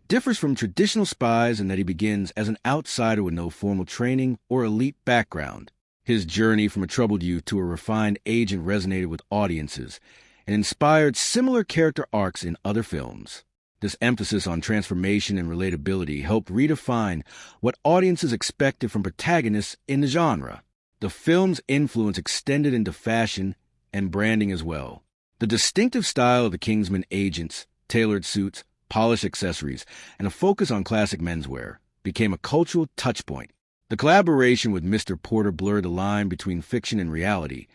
differs from traditional spies in that he begins as an outsider with no formal training or elite background. His journey from a troubled youth to a refined agent resonated with audiences and inspired similar character arcs in other films. This emphasis on transformation and relatability helped redefine what audiences expected from protagonists in the genre. The film's influence extended into fashion and branding as well. The distinctive style of the Kingsman agents, tailored suits, polished accessories, and a focus on classic menswear became a cultural touchpoint. The collaboration with Mr. Porter blurred the line between fiction and reality,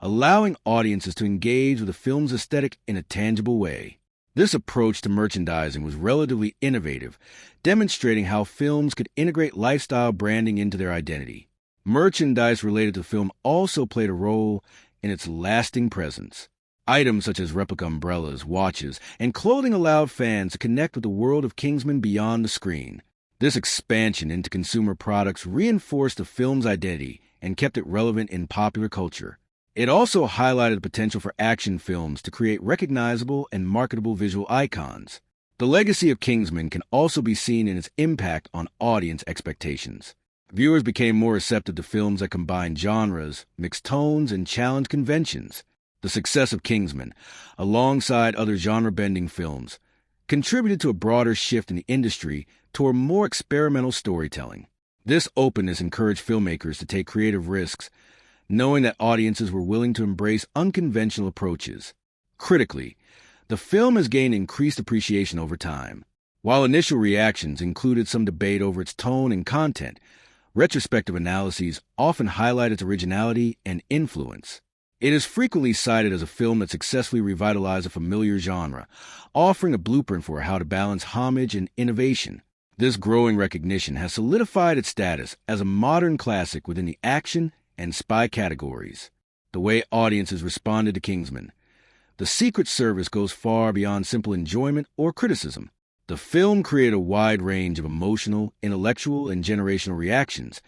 allowing audiences to engage with the film's aesthetic in a tangible way. This approach to merchandising was relatively innovative, demonstrating how films could integrate lifestyle branding into their identity. Merchandise related to the film also played a role in its lasting presence. Items such as replica umbrellas, watches, and clothing allowed fans to connect with the world of Kingsman beyond the screen. This expansion into consumer products reinforced the film's identity and kept it relevant in popular culture. It also highlighted the potential for action films to create recognizable and marketable visual icons. The legacy of Kingsman can also be seen in its impact on audience expectations. Viewers became more receptive to films that combined genres, mixed tones, and challenged conventions. The success of Kingsman, alongside other genre-bending films, contributed to a broader shift in the industry toward more experimental storytelling. This openness encouraged filmmakers to take creative risks, knowing that audiences were willing to embrace unconventional approaches. Critically, the film has gained increased appreciation over time. While initial reactions included some debate over its tone and content, retrospective analyses often highlight its originality and influence. It is frequently cited as a film that successfully revitalized a familiar genre, offering a blueprint for how to balance homage and innovation. This growing recognition has solidified its status as a modern classic within the action and spy categories. The way audiences responded to Kingsman. The Secret Service goes far beyond simple enjoyment or criticism. The film created a wide range of emotional, intellectual, and generational reactions,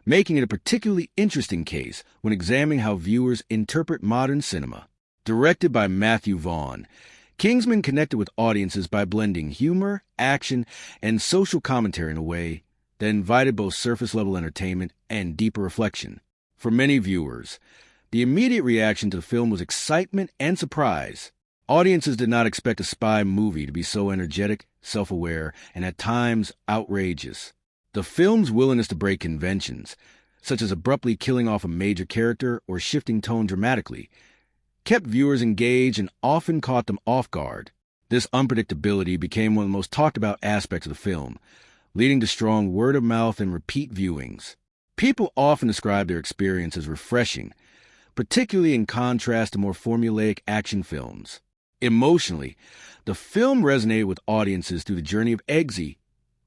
making it a particularly interesting case when examining how viewers interpret modern cinema. Directed by Matthew Vaughn, Kingsman connected with audiences by blending humor, action, and social commentary in a way that invited both surface-level entertainment and deeper reflection. For many viewers, the immediate reaction to the film was excitement and surprise. Audiences did not expect a spy movie to be so energetic, self-aware, and at times outrageous. The film's willingness to break conventions, such as abruptly killing off a major character or shifting tone dramatically, kept viewers engaged and often caught them off guard. This unpredictability became one of the most talked about aspects of the film, leading to strong word-of-mouth and repeat viewings. People often describe their experience as refreshing, particularly in contrast to more formulaic action films. Emotionally, the film resonated with audiences through the journey of Eggsy,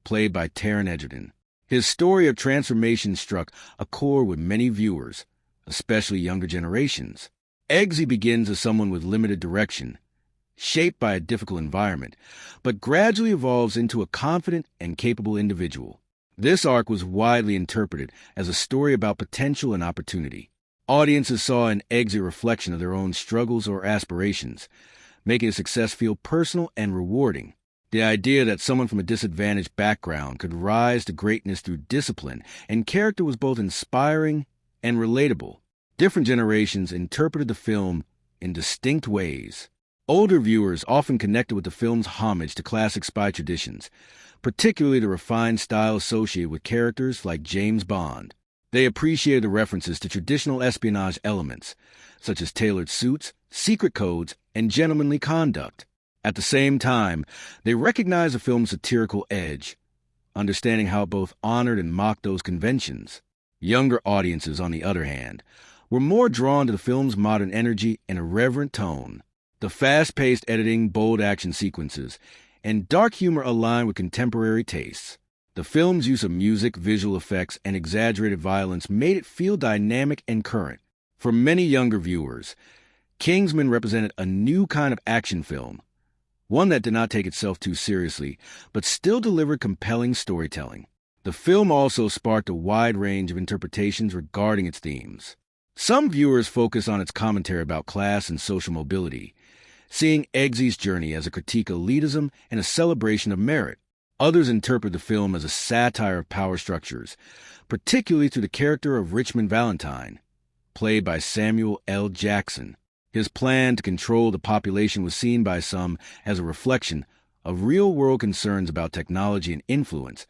played by Taron Egerton. His story of transformation struck a chord with many viewers, especially younger generations. Eggsy begins as someone with limited direction, shaped by a difficult environment, but gradually evolves into a confident and capable individual. This arc was widely interpreted as a story about potential and opportunity. Audiences saw in Eggsy a reflection of their own struggles or aspirations, making his success feel personal and rewarding. The idea that someone from a disadvantaged background could rise to greatness through discipline and character was both inspiring and relatable. Different generations interpreted the film in distinct ways. Older viewers often connected with the film's homage to classic spy traditions, particularly the refined style associated with characters like James Bond. They appreciated the references to traditional espionage elements, such as tailored suits, secret codes, and gentlemanly conduct. At the same time, they recognize the film's satirical edge, understanding how it both honored and mocked those conventions. Younger audiences, on the other hand, were more drawn to the film's modern energy and irreverent tone. The fast-paced editing, bold action sequences, and dark humor aligned with contemporary tastes. The film's use of music, visual effects, and exaggerated violence made it feel dynamic and current. For many younger viewers, Kingsman represented a new kind of action film, one that did not take itself too seriously, but still delivered compelling storytelling. The film also sparked a wide range of interpretations regarding its themes. Some viewers focus on its commentary about class and social mobility, seeing Eggsy's journey as a critique of elitism and a celebration of merit. Others interpret the film as a satire of power structures, particularly through the character of Richmond Valentine, played by Samuel L. Jackson. His plan to control the population was seen by some as a reflection of real-world concerns about technology and influence,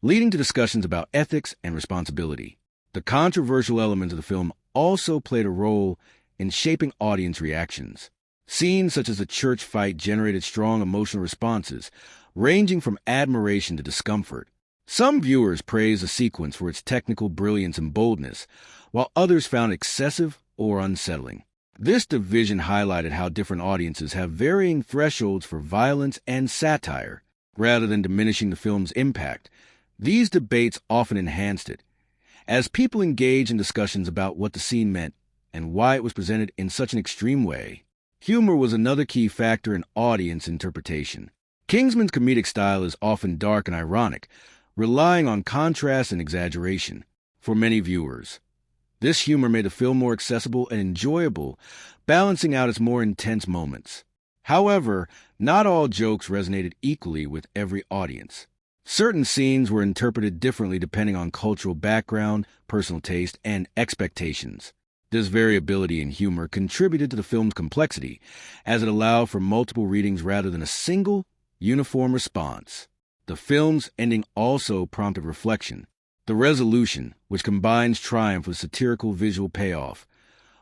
leading to discussions about ethics and responsibility. The controversial elements of the film also played a role in shaping audience reactions. Scenes such as the church fight generated strong emotional responses, ranging from admiration to discomfort. Some viewers praised the sequence for its technical brilliance and boldness, while others found it excessive or unsettling. This division highlighted how different audiences have varying thresholds for violence and satire. Rather than diminishing the film's impact, these debates often enhanced it, as people engaged in discussions about what the scene meant and why it was presented in such an extreme way. Humor was another key factor in audience interpretation. Kingsman's comedic style is often dark and ironic, relying on contrast and exaggeration. For many viewers, this humor made the film more accessible and enjoyable, balancing out its more intense moments. However, not all jokes resonated equally with every audience. Certain scenes were interpreted differently depending on cultural background, personal taste, and expectations. This variability in humor contributed to the film's complexity, as it allowed for multiple readings rather than a single, uniform response. The film's ending also prompted reflection. The resolution, which combines triumph with satirical visual payoff,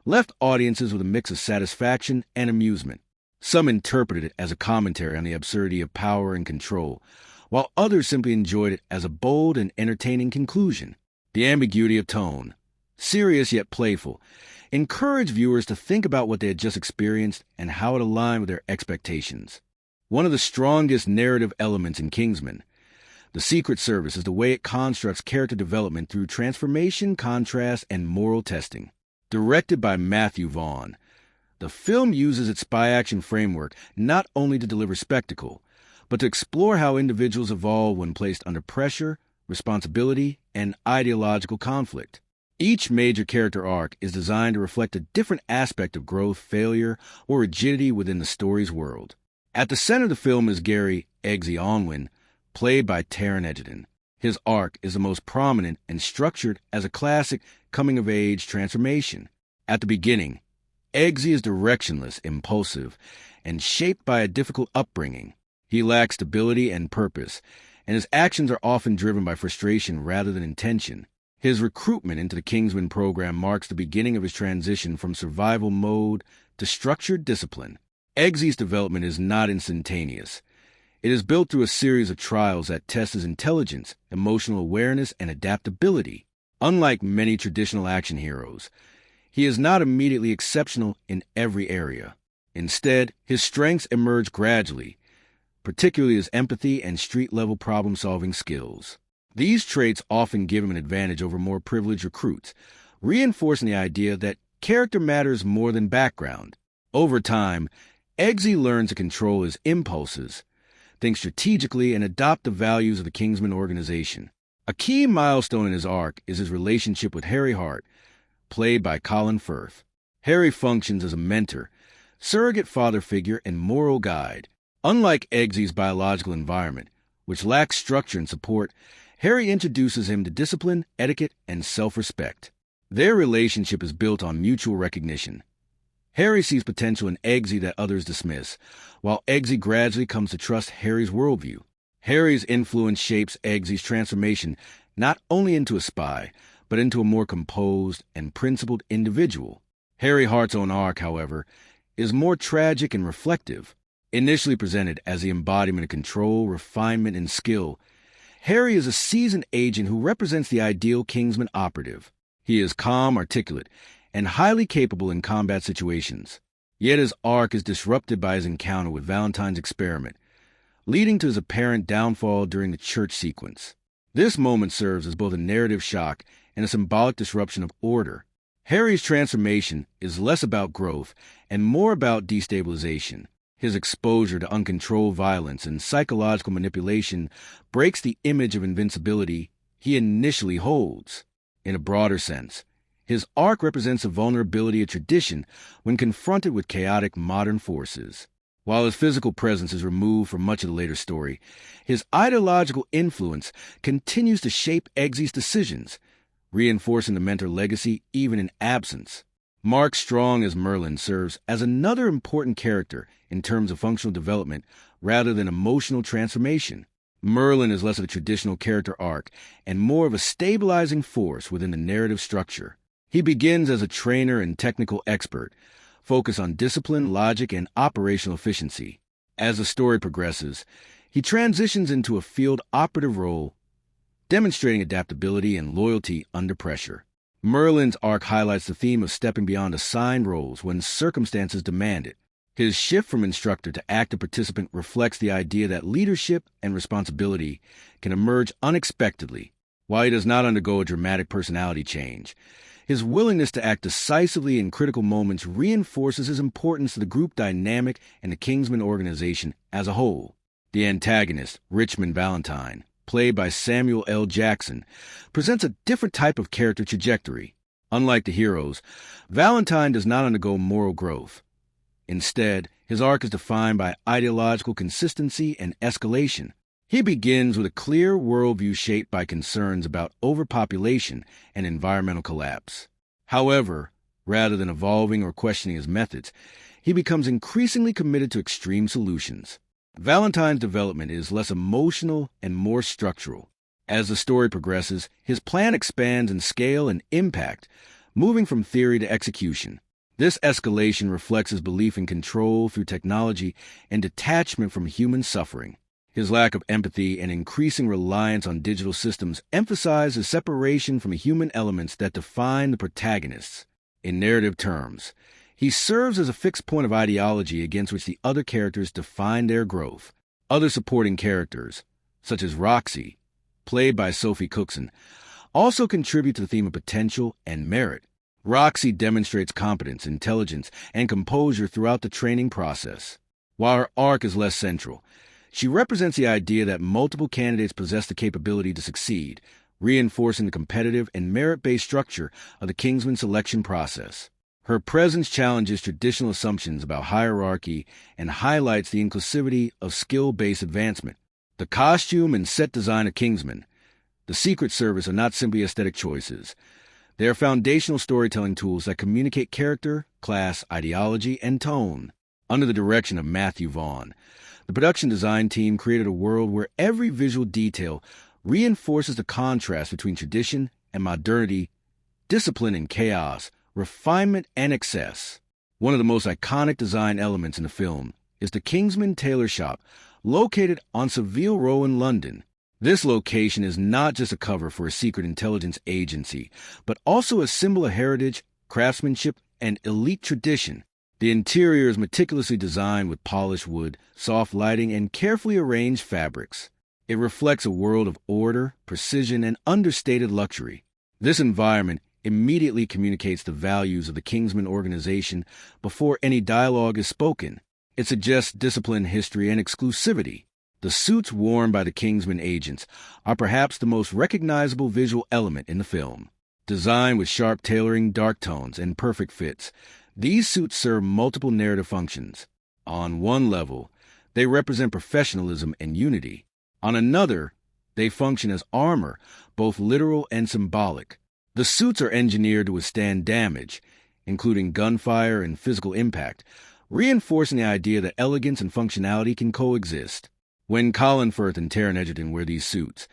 left audiences with a mix of satisfaction and amusement. Some interpreted it as a commentary on the absurdity of power and control, while others simply enjoyed it as a bold and entertaining conclusion. The ambiguity of tone, serious yet playful, encouraged viewers to think about what they had just experienced and how it aligned with their expectations. One of the strongest narrative elements in Kingsman, the Secret Service, is the way it constructs character development through transformation, contrast, and moral testing. Directed by Matthew Vaughn, the film uses its spy action framework not only to deliver spectacle, but to explore how individuals evolve when placed under pressure, responsibility, and ideological conflict. Each major character arc is designed to reflect a different aspect of growth, failure, or rigidity within the story's world. At the center of the film is Gary Eggsy Unwin, played by Taron Egerton. His arc is the most prominent and structured as a classic coming-of-age transformation. At the beginning, Eggsy is directionless, impulsive, and shaped by a difficult upbringing. He lacks stability and purpose, and his actions are often driven by frustration rather than intention. His recruitment into the Kingsman program marks the beginning of his transition from survival mode to structured discipline. Eggsy's development is not instantaneous. It is built through a series of trials that test his intelligence, emotional awareness, and adaptability. Unlike many traditional action heroes, he is not immediately exceptional in every area. Instead, his strengths emerge gradually, particularly his empathy and street-level problem-solving skills. These traits often give him an advantage over more privileged recruits, reinforcing the idea that character matters more than background. Over time, Eggsy learns to control his impulses, think strategically, and adopt the values of the Kingsman organization. A key milestone in his arc is his relationship with Harry Hart, played by Colin Firth. Harry functions as a mentor, surrogate father figure, and moral guide. Unlike Eggsy's biological environment, which lacks structure and support, Harry introduces him to discipline, etiquette, and self-respect. Their relationship is built on mutual recognition. Harry sees potential in Eggsy that others dismiss, while Eggsy gradually comes to trust Harry's worldview. Harry's influence shapes Eggsy's transformation not only into a spy, but into a more composed and principled individual. Harry Hart's own arc, however, is more tragic and reflective. Initially presented as the embodiment of control, refinement, and skill, Harry is a seasoned agent who represents the ideal Kingsman operative. He is calm, articulate, and highly capable in combat situations. Yet his arc is disrupted by his encounter with Valentine's experiment, leading to his apparent downfall during the church sequence. This moment serves as both a narrative shock and a symbolic disruption of order. Harry's transformation is less about growth and more about destabilization. His exposure to uncontrolled violence and psychological manipulation breaks the image of invincibility he initially holds. In a broader sense, his arc represents a vulnerability of tradition when confronted with chaotic modern forces. While his physical presence is removed from much of the later story, his ideological influence continues to shape Eggsy's decisions, reinforcing the mentor legacy even in absence. Mark Strong as Merlin serves as another important character in terms of functional development rather than emotional transformation. Merlin is less of a traditional character arc and more of a stabilizing force within the narrative structure. He begins as a trainer and technical expert, focused on discipline, logic, and operational efficiency. As the story progresses, he transitions into a field operative role, demonstrating adaptability and loyalty under pressure. Merlin's arc highlights the theme of stepping beyond assigned roles when circumstances demand it. His shift from instructor to active participant reflects the idea that leadership and responsibility can emerge unexpectedly. While he does not undergo a dramatic personality change, his willingness to act decisively in critical moments reinforces his importance to the group dynamic and the Kingsman organization as a whole. The antagonist, Richmond Valentine, played by Samuel L. Jackson, presents a different type of character trajectory. Unlike the heroes, Valentine does not undergo moral growth. Instead, his arc is defined by ideological consistency and escalation. He begins with a clear worldview shaped by concerns about overpopulation and environmental collapse. However, rather than evolving or questioning his methods, he becomes increasingly committed to extreme solutions. Valentine's development is less emotional and more structural. As the story progresses, his plan expands in scale and impact, moving from theory to execution. This escalation reflects his belief in control through technology and detachment from human suffering. His lack of empathy and increasing reliance on digital systems emphasize the separation from the human elements that define the protagonists. In narrative terms, he serves as a fixed point of ideology against which the other characters define their growth. Other supporting characters, such as Roxy, played by Sophie Cookson, also contribute to the theme of potential and merit. Roxy demonstrates competence, intelligence, and composure throughout the training process. While her arc is less central, she represents the idea that multiple candidates possess the capability to succeed, reinforcing the competitive and merit-based structure of the Kingsman selection process. Her presence challenges traditional assumptions about hierarchy and highlights the inclusivity of skill-based advancement. The costume and set design of Kingsman, the Secret Service, are not simply aesthetic choices. They are foundational storytelling tools that communicate character, class, ideology, and tone. Under the direction of Matthew Vaughn, the production design team created a world where every visual detail reinforces the contrast between tradition and modernity, discipline and chaos, refinement and excess. One of the most iconic design elements in the film is the Kingsman Tailor Shop, located on Savile Row in London. This location is not just a cover for a secret intelligence agency, but also a symbol of heritage, craftsmanship, and elite tradition. The interior is meticulously designed with polished wood, soft lighting, and carefully arranged fabrics. It reflects a world of order, precision, and understated luxury. This environment immediately communicates the values of the Kingsman organization before any dialogue is spoken. It suggests discipline, history, and exclusivity. The suits worn by the Kingsman agents are perhaps the most recognizable visual element in the film. Designed with sharp tailoring, dark tones, and perfect fits, these suits serve multiple narrative functions. On one level, they represent professionalism and unity. On another, they function as armor, both literal and symbolic. The suits are engineered to withstand damage, including gunfire and physical impact, reinforcing the idea that elegance and functionality can coexist. When Colin Firth and Taron Egerton wear these suits,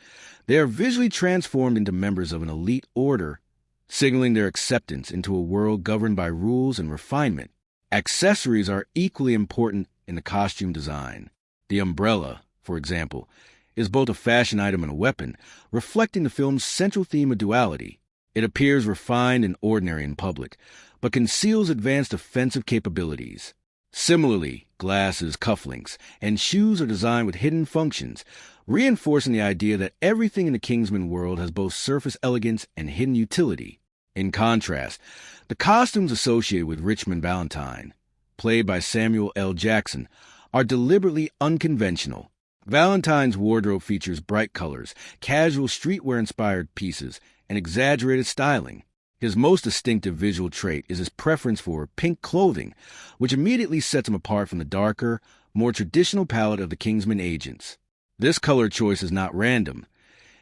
they are visually transformed into members of an elite order, signaling their acceptance into a world governed by rules and refinement. Accessories are equally important in the costume design. The umbrella, for example, is both a fashion item and a weapon, reflecting the film's central theme of duality. It appears refined and ordinary in public, but conceals advanced offensive capabilities. Similarly, glasses, cufflinks, and shoes are designed with hidden functions, reinforcing the idea that everything in the Kingsman world has both surface elegance and hidden utility. In contrast, the costumes associated with Richmond Valentine, played by Samuel L. Jackson, are deliberately unconventional. Valentine's wardrobe features bright colors, casual streetwear-inspired pieces, and exaggerated styling. His most distinctive visual trait is his preference for pink clothing, which immediately sets him apart from the darker, more traditional palette of the Kingsman agents. This color choice is not random.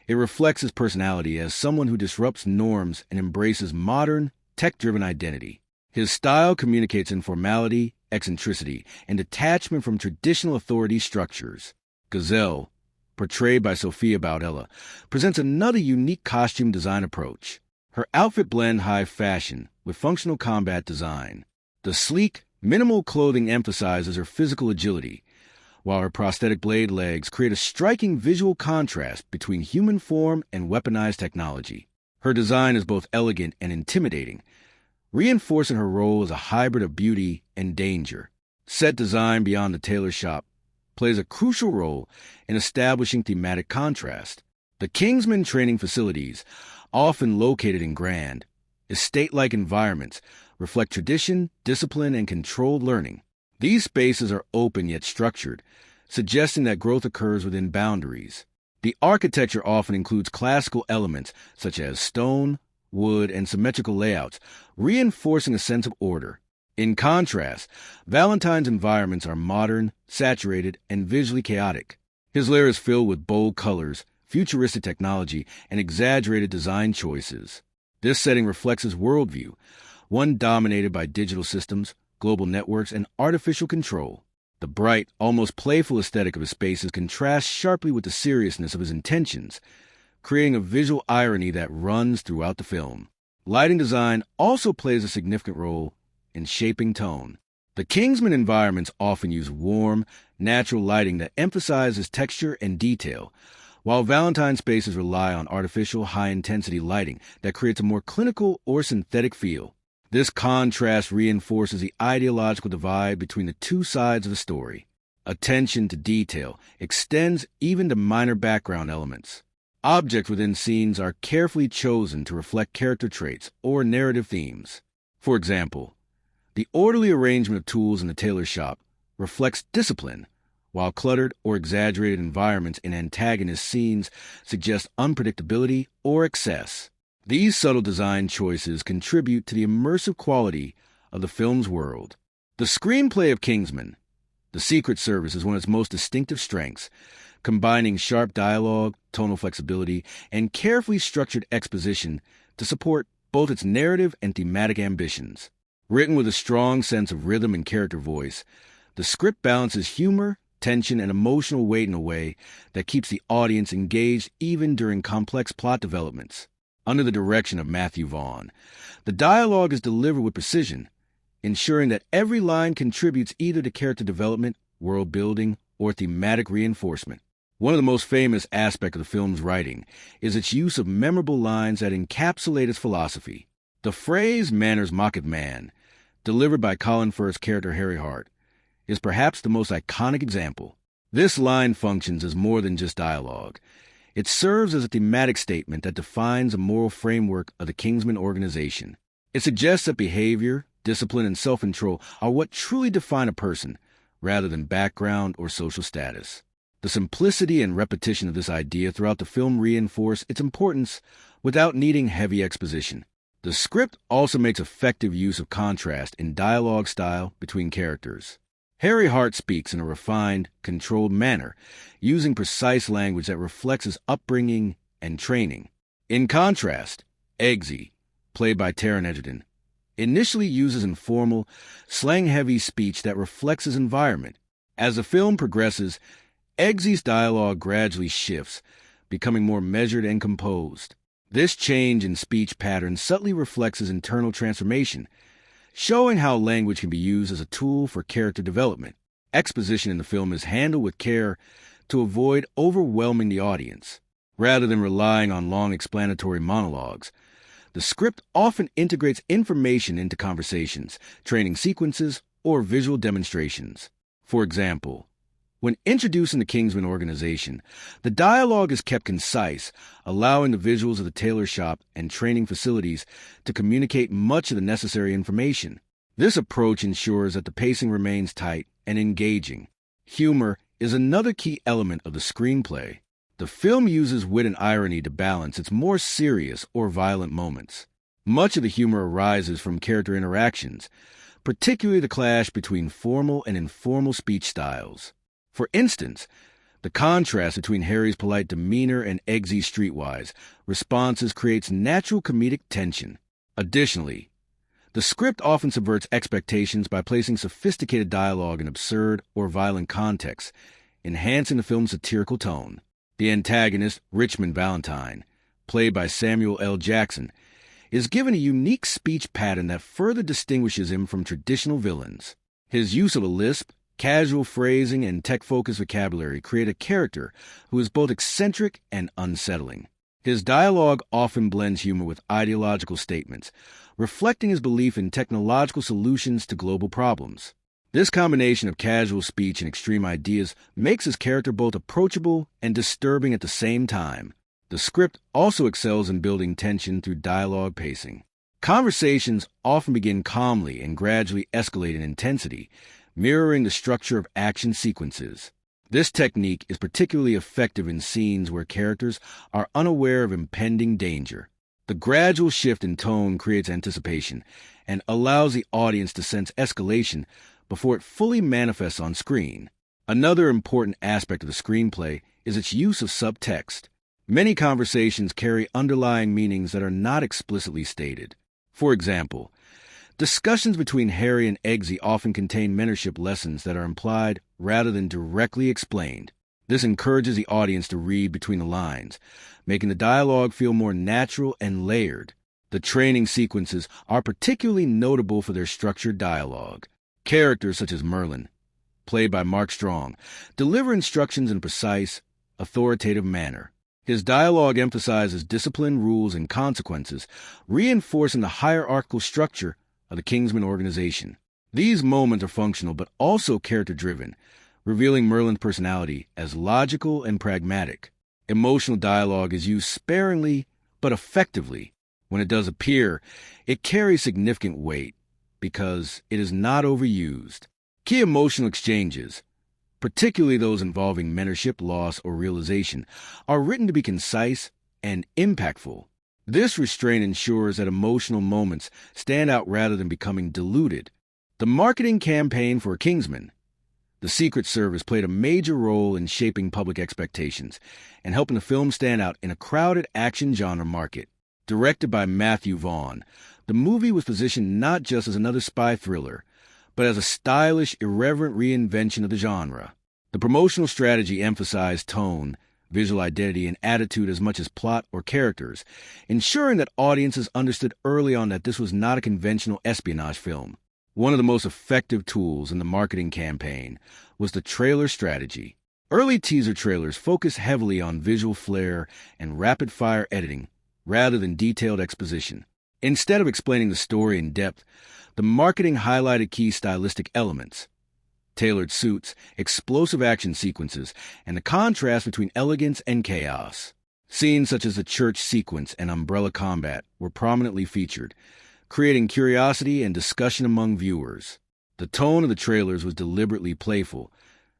It reflects his personality as someone who disrupts norms and embraces modern, tech-driven identity. His style communicates informality, eccentricity, and detachment from traditional authority structures. Gazelle, portrayed by Sofia Boutella, presents another unique costume design approach. Her outfit blends high fashion with functional combat design. The sleek, minimal clothing emphasizes her physical agility, while her prosthetic blade legs create a striking visual contrast between human form and weaponized technology. Her design is both elegant and intimidating, reinforcing her role as a hybrid of beauty and danger. Set design beyond the tailor shop plays a crucial role in establishing thematic contrast. The Kingsman training facilities, often located in grand, estate-like environments, reflect tradition, discipline, and controlled learning. These spaces are open yet structured, suggesting that growth occurs within boundaries. The architecture often includes classical elements such as stone, wood, and symmetrical layouts, reinforcing a sense of order. In contrast, Valentine's environments are modern, saturated, and visually chaotic. His lair is filled with bold colors, futuristic technology, and exaggerated design choices. This setting reflects his worldview, one dominated by digital systems, global networks, and artificial control. The bright, almost playful aesthetic of his spaces contrasts sharply with the seriousness of his intentions, creating a visual irony that runs throughout the film. Lighting design also plays a significant role in shaping tone. The Kingsman environments often use warm, natural lighting that emphasizes texture and detail, while Valentine spaces rely on artificial, high-intensity lighting that creates a more clinical or synthetic feel. This contrast reinforces the ideological divide between the two sides of the story. Attention to detail extends even to minor background elements. Objects within scenes are carefully chosen to reflect character traits or narrative themes. For example, the orderly arrangement of tools in the tailor shop reflects discipline, while cluttered or exaggerated environments in antagonist scenes suggest unpredictability or excess. These subtle design choices contribute to the immersive quality of the film's world. The screenplay of Kingsman, The Secret Service, is one of its most distinctive strengths, combining sharp dialogue, tonal flexibility, and carefully structured exposition to support both its narrative and thematic ambitions. Written with a strong sense of rhythm and character voice, the script balances humor, tension, and emotional weight in a way that keeps the audience engaged even during complex plot developments. Under the direction of Matthew Vaughn, the dialogue is delivered with precision, ensuring that every line contributes either to character development, world building, or thematic reinforcement. One of the most famous aspects of the film's writing is its use of memorable lines that encapsulate its philosophy. The phrase "manners mocketh man," delivered by Colin Firth's character Harry Hart, is perhaps the most iconic example. This line functions as more than just dialogue. It serves as a thematic statement that defines a moral framework of the Kingsman organization. It suggests that behavior, discipline, and self-control are what truly define a person, rather than background or social status. The simplicity and repetition of this idea throughout the film reinforce its importance without needing heavy exposition. The script also makes effective use of contrast in dialogue style between characters. Harry Hart speaks in a refined, controlled manner, using precise language that reflects his upbringing and training. In contrast, Eggsy, played by Taron Egerton, initially uses informal, slang-heavy speech that reflects his environment. As the film progresses, Eggsy's dialogue gradually shifts, becoming more measured and composed. This change in speech patterns subtly reflects his internal transformation, showing how language can be used as a tool for character development. Exposition in the film is handled with care to avoid overwhelming the audience. Rather than relying on long explanatory monologues, the script often integrates information into conversations, training sequences, or visual demonstrations. For example, when introducing the Kingsman organization, the dialogue is kept concise, allowing the visuals of the tailor shop and training facilities to communicate much of the necessary information. This approach ensures that the pacing remains tight and engaging. Humor is another key element of the screenplay. The film uses wit and irony to balance its more serious or violent moments. Much of the humor arises from character interactions, particularly the clash between formal and informal speech styles. For instance, the contrast between Harry's polite demeanor and Eggsy's streetwise responses creates natural comedic tension. Additionally, the script often subverts expectations by placing sophisticated dialogue in absurd or violent contexts, enhancing the film's satirical tone. The antagonist, Richmond Valentine, played by Samuel L. Jackson, is given a unique speech pattern that further distinguishes him from traditional villains. His use of a lisp, casual phrasing, and tech-focused vocabulary create a character who is both eccentric and unsettling. His dialogue often blends humor with ideological statements, reflecting his belief in technological solutions to global problems. This combination of casual speech and extreme ideas makes his character both approachable and disturbing at the same time. The script also excels in building tension through dialogue pacing. Conversations often begin calmly and gradually escalate in intensity, mirroring the structure of action sequences. This technique is particularly effective in scenes where characters are unaware of impending danger. The gradual shift in tone creates anticipation and allows the audience to sense escalation before it fully manifests on screen. Another important aspect of the screenplay is its use of subtext. Many conversations carry underlying meanings that are not explicitly stated. For example, discussions between Harry and Eggsy often contain mentorship lessons that are implied rather than directly explained. This encourages the audience to read between the lines, making the dialogue feel more natural and layered. The training sequences are particularly notable for their structured dialogue. Characters such as Merlin, played by Mark Strong, deliver instructions in a precise, authoritative manner. His dialogue emphasizes discipline, rules, and consequences, reinforcing the hierarchical structure of the Kingsman organization. These moments are functional but also character-driven, revealing Merlin's personality as logical and pragmatic. Emotional dialogue is used sparingly but effectively. When it does appear, it carries significant weight because it is not overused. Key emotional exchanges, particularly those involving mentorship, loss, or realization, are written to be concise and impactful. This restraint ensures that emotional moments stand out rather than becoming diluted. The marketing campaign for Kingsman, the Secret Service, played a major role in shaping public expectations and helping the film stand out in a crowded action genre market. Directed by Matthew Vaughn, the movie was positioned not just as another spy thriller, but as a stylish, irreverent reinvention of the genre. The promotional strategy emphasized tone, visual identity, and attitude as much as plot or characters, ensuring that audiences understood early on that this was not a conventional espionage film. One of the most effective tools in the marketing campaign was the trailer strategy. Early teaser trailers focused heavily on visual flair and rapid-fire editing rather than detailed exposition. Instead of explaining the story in depth, the marketing highlighted key stylistic elements: tailored suits, explosive action sequences, and the contrast between elegance and chaos. Scenes such as the church sequence and umbrella combat were prominently featured, creating curiosity and discussion among viewers. The tone of the trailers was deliberately playful,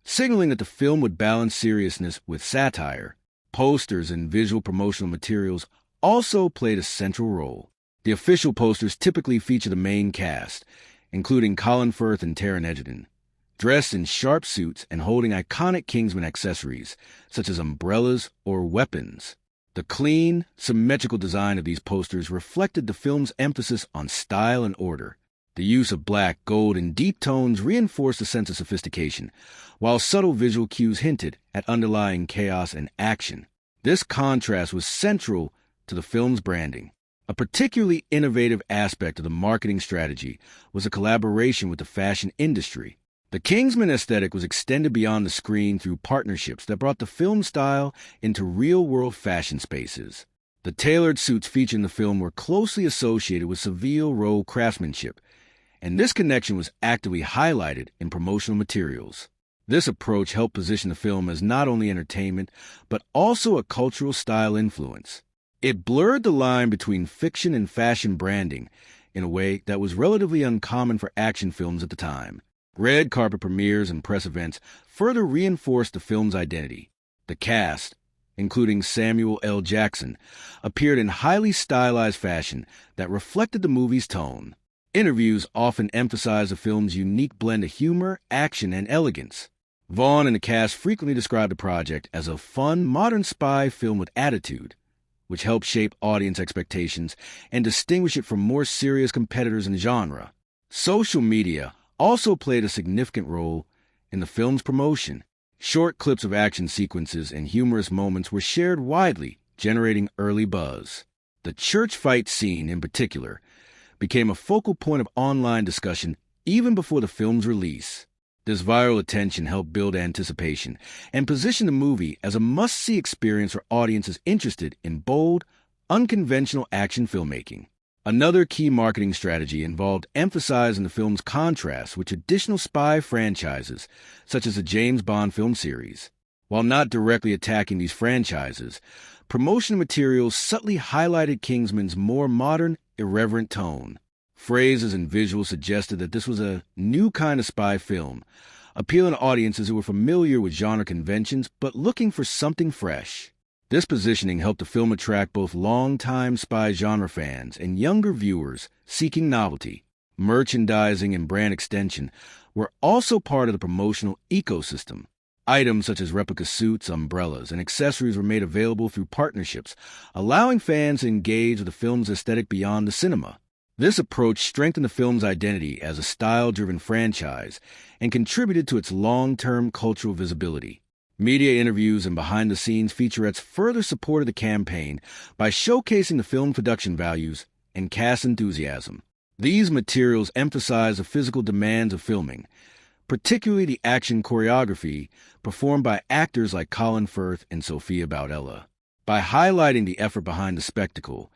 signaling that the film would balance seriousness with satire. Posters and visual promotional materials also played a central role. The official posters typically feature the main cast, including Colin Firth and Taron Egerton, dressed in sharp suits and holding iconic Kingsman accessories, such as umbrellas or weapons. The clean, symmetrical design of these posters reflected the film's emphasis on style and order. The use of black, gold, and deep tones reinforced a sense of sophistication, while subtle visual cues hinted at underlying chaos and action. This contrast was central to the film's branding. A particularly innovative aspect of the marketing strategy was a collaboration with the fashion industry. The Kingsman aesthetic was extended beyond the screen through partnerships that brought the film style into real-world fashion spaces. The tailored suits featured in the film were closely associated with Savile Row craftsmanship, and this connection was actively highlighted in promotional materials. This approach helped position the film as not only entertainment, but also a cultural style influence. It blurred the line between fiction and fashion branding in a way that was relatively uncommon for action films at the time. Red carpet premieres and press events further reinforced the film's identity. The cast, including Samuel L. Jackson, appeared in highly stylized fashion that reflected the movie's tone. Interviews often emphasized the film's unique blend of humor, action, and elegance. Vaughn and the cast frequently described the project as a fun, modern spy film with attitude, which helped shape audience expectations and distinguish it from more serious competitors in the genre. Social media also played a significant role in the film's promotion. Short clips of action sequences and humorous moments were shared widely, generating early buzz. The church fight scene, in particular, became a focal point of online discussion even before the film's release. This viral attention helped build anticipation and position the movie as a must-see experience for audiences interested in bold, unconventional action filmmaking. Another key marketing strategy involved emphasizing the film's contrast with traditional spy franchises, such as the James Bond film series. While not directly attacking these franchises, promotional materials subtly highlighted Kingsman's more modern, irreverent tone. Phrases and visuals suggested that this was a new kind of spy film, appealing to audiences who were familiar with genre conventions but looking for something fresh. This positioning helped the film attract both longtime spy genre fans and younger viewers seeking novelty. Merchandising and brand extension were also part of the promotional ecosystem. Items such as replica suits, umbrellas, and accessories were made available through partnerships, allowing fans to engage with the film's aesthetic beyond the cinema. This approach strengthened the film's identity as a style-driven franchise and contributed to its long-term cultural visibility. Media interviews and behind-the-scenes featurettes further supported the campaign by showcasing the film's production values and cast enthusiasm. These materials emphasize the physical demands of filming, particularly the action choreography performed by actors like Colin Firth and Sofia Boutella. By highlighting the effort behind the spectacle,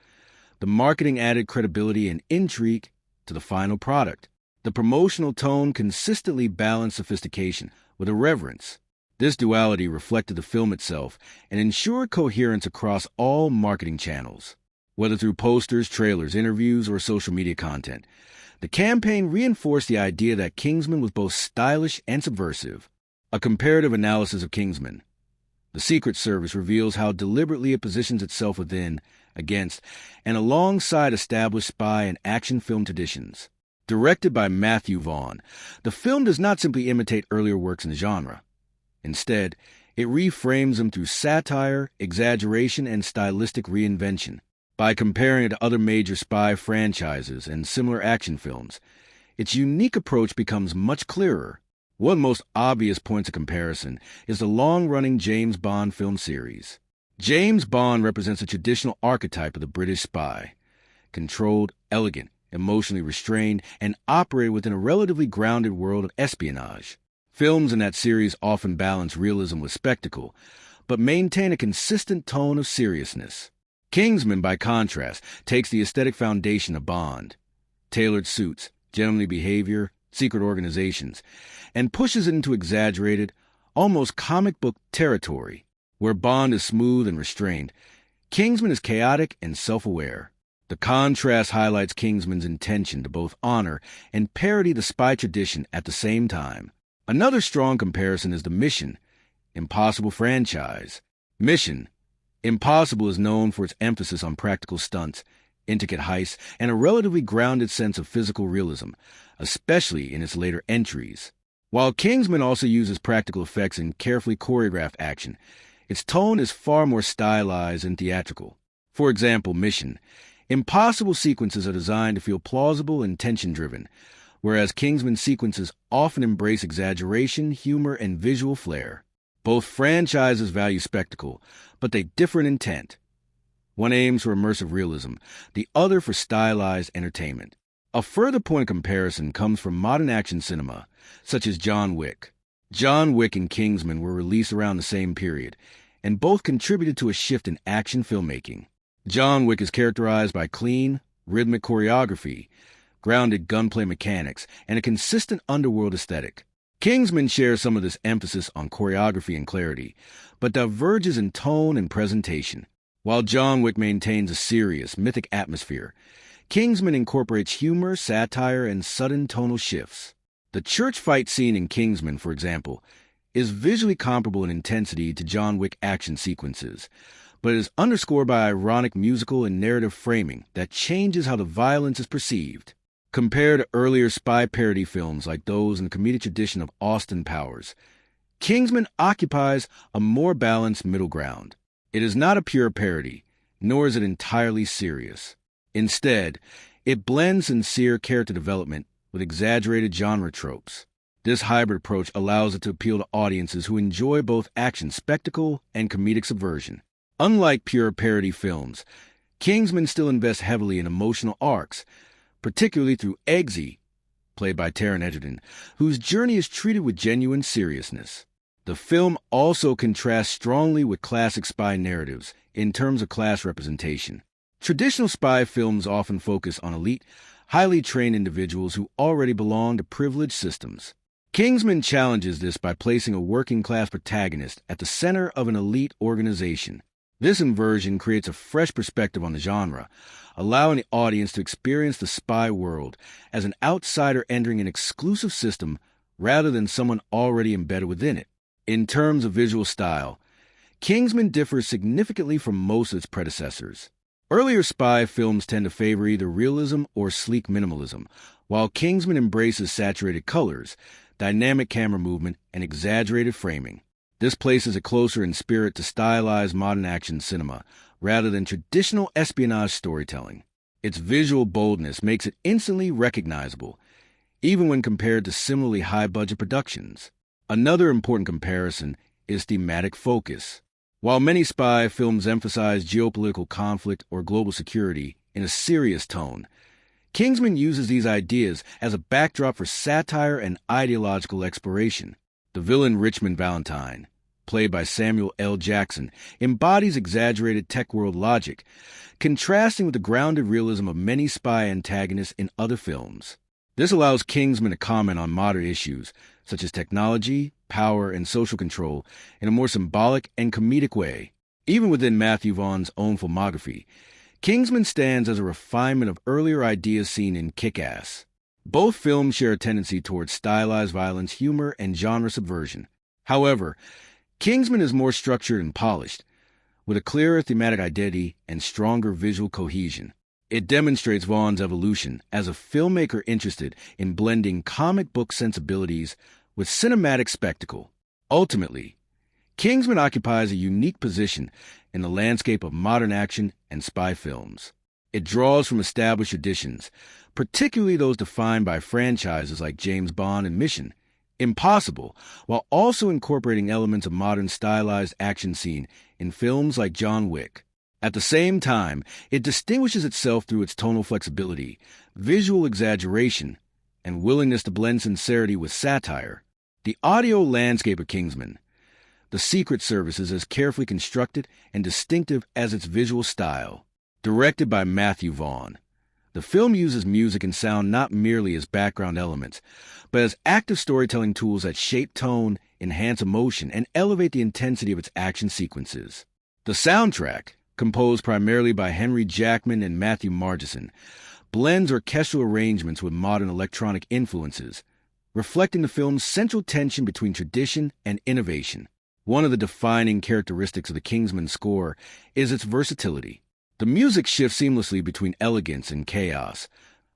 the marketing added credibility and intrigue to the final product. The promotional tone consistently balanced sophistication with irreverence. This duality reflected the film itself and ensured coherence across all marketing channels. Whether through posters, trailers, interviews, or social media content, the campaign reinforced the idea that Kingsman was both stylish and subversive. A comparative analysis of Kingsman, the Secret Service, reveals how deliberately it positions itself within, against, and alongside established spy and action film traditions. Directed by Matthew Vaughn, the film does not simply imitate earlier works in the genre. Instead, it reframes them through satire, exaggeration, and stylistic reinvention. By comparing it to other major spy franchises and similar action films, its unique approach becomes much clearer. One of the most obvious points of comparison is the long-running James Bond film series. James Bond represents a traditional archetype of the British spy: controlled, elegant, emotionally restrained, and operated within a relatively grounded world of espionage. Films in that series often balance realism with spectacle, but maintain a consistent tone of seriousness. Kingsman, by contrast, takes the aesthetic foundation of Bond, tailored suits, gentlemanly behavior, secret organizations, and pushes it into exaggerated, almost comic book territory. Where Bond is smooth and restrained, Kingsman is chaotic and self-aware. The contrast highlights Kingsman's intention to both honor and parody the spy tradition at the same time. Another strong comparison is the Mission Impossible franchise. Mission Impossible is known for its emphasis on practical stunts, intricate heists, and a relatively grounded sense of physical realism, especially in its later entries. While Kingsman also uses practical effects and carefully choreographed action, its tone is far more stylized and theatrical. For example, Mission Impossible sequences are designed to feel plausible and tension-driven, whereas Kingsman sequences often embrace exaggeration, humor, and visual flair. Both franchises value spectacle, but they differ in intent. One aims for immersive realism, the other for stylized entertainment. A further point of comparison comes from modern action cinema, such as John Wick. John Wick and Kingsman were released around the same period, and both contributed to a shift in action filmmaking. John Wick is characterized by clean, rhythmic choreography, grounded gunplay mechanics, and a consistent underworld aesthetic. Kingsman shares some of this emphasis on choreography and clarity, but diverges in tone and presentation. While John Wick maintains a serious, mythic atmosphere, Kingsman incorporates humor, satire, and sudden tonal shifts. The church fight scene in Kingsman, for example, is visually comparable in intensity to John Wick action sequences, but is underscored by ironic musical and narrative framing that changes how the violence is perceived. Compared to earlier spy parody films like those in the comedic tradition of Austin Powers, Kingsman occupies a more balanced middle ground. It is not a pure parody, nor is it entirely serious. Instead, it blends sincere character development with exaggerated genre tropes. This hybrid approach allows it to appeal to audiences who enjoy both action spectacle and comedic subversion. Unlike pure parody films, Kingsman still invests heavily in emotional arcs, particularly through Eggsy, played by Taron Egerton, whose journey is treated with genuine seriousness. The film also contrasts strongly with classic spy narratives in terms of class representation. Traditional spy films often focus on elite, highly trained individuals who already belong to privileged systems. Kingsman challenges this by placing a working-class protagonist at the center of an elite organization. This inversion creates a fresh perspective on the genre, allowing the audience to experience the spy world as an outsider entering an exclusive system rather than someone already embedded within it. In terms of visual style, Kingsman differs significantly from most of its predecessors. Earlier spy films tend to favor either realism or sleek minimalism, while Kingsman embraces saturated colors, dynamic camera movement, and exaggerated framing. This places it closer in spirit to stylized modern action cinema, rather than traditional espionage storytelling. Its visual boldness makes it instantly recognizable, even when compared to similarly high-budget productions. Another important comparison is thematic focus. While many spy films emphasize geopolitical conflict or global security in a serious tone, Kingsman uses these ideas as a backdrop for satire and ideological exploration. The villain Richmond Valentine, played by Samuel L. Jackson, embodies exaggerated tech world logic, contrasting with the grounded realism of many spy antagonists in other films. This allows Kingsman to comment on modern issues, such as technology, power, and social control, in a more symbolic and comedic way. Even within Matthew Vaughn's own filmography, Kingsman stands as a refinement of earlier ideas seen in Kick-Ass. Both films share a tendency towards stylized violence, humor, and genre subversion. However, Kingsman is more structured and polished, with a clearer thematic identity and stronger visual cohesion. It demonstrates Vaughn's evolution as a filmmaker interested in blending comic book sensibilities with cinematic spectacle. Ultimately, Kingsman occupies a unique position in the landscape of modern action and spy films. It draws from established traditions, particularly those defined by franchises like James Bond and Mission Impossible, while also incorporating elements of modern stylized action scene in films like John Wick. At the same time, it distinguishes itself through its tonal flexibility, visual exaggeration, and willingness to blend sincerity with satire. The audio landscape of Kingsman, the Secret Service, is as carefully constructed and distinctive as its visual style. Directed by Matthew Vaughn, the film uses music and sound not merely as background elements, but as active storytelling tools that shape tone, enhance emotion, and elevate the intensity of its action sequences. The soundtrack, composed primarily by Henry Jackman and Matthew Margeson, blends orchestral arrangements with modern electronic influences, reflecting the film's central tension between tradition and innovation. One of the defining characteristics of the Kingsman score is its versatility. The music shifts seamlessly between elegance and chaos,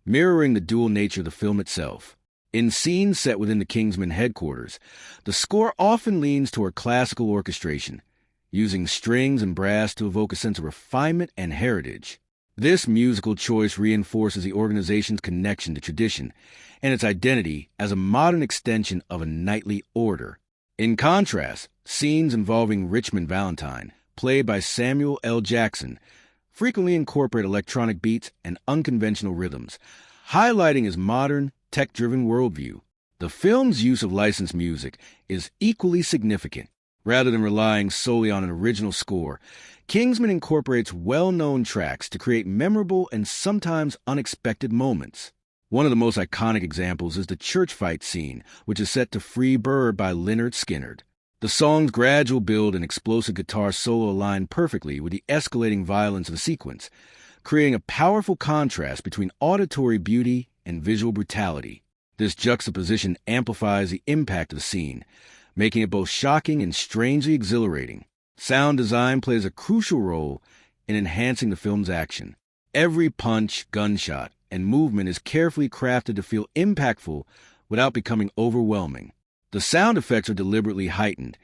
mirroring the dual nature of the film itself. In scenes set within the Kingsman headquarters, the score often leans toward classical orchestration, using strings and brass to evoke a sense of refinement and heritage. This musical choice reinforces the organization's connection to tradition and its identity as a modern extension of a knightly order. In contrast, scenes involving Richmond Valentine, played by Samuel L. Jackson, frequently incorporate electronic beats and unconventional rhythms, highlighting his modern, tech-driven worldview. The film's use of licensed music is equally significant. Rather than relying solely on an original score, Kingsman incorporates well-known tracks to create memorable and sometimes unexpected moments. One of the most iconic examples is the church fight scene, which is set to Free Bird by Lynyrd Skynyrd. The song's gradual build and explosive guitar solo align perfectly with the escalating violence of the sequence, creating a powerful contrast between auditory beauty and visual brutality. This juxtaposition amplifies the impact of the scene, making it both shocking and strangely exhilarating. Sound design plays a crucial role in enhancing the film's action. Every punch, gunshot, and movement is carefully crafted to feel impactful without becoming overwhelming. The sound effects are deliberately heightened,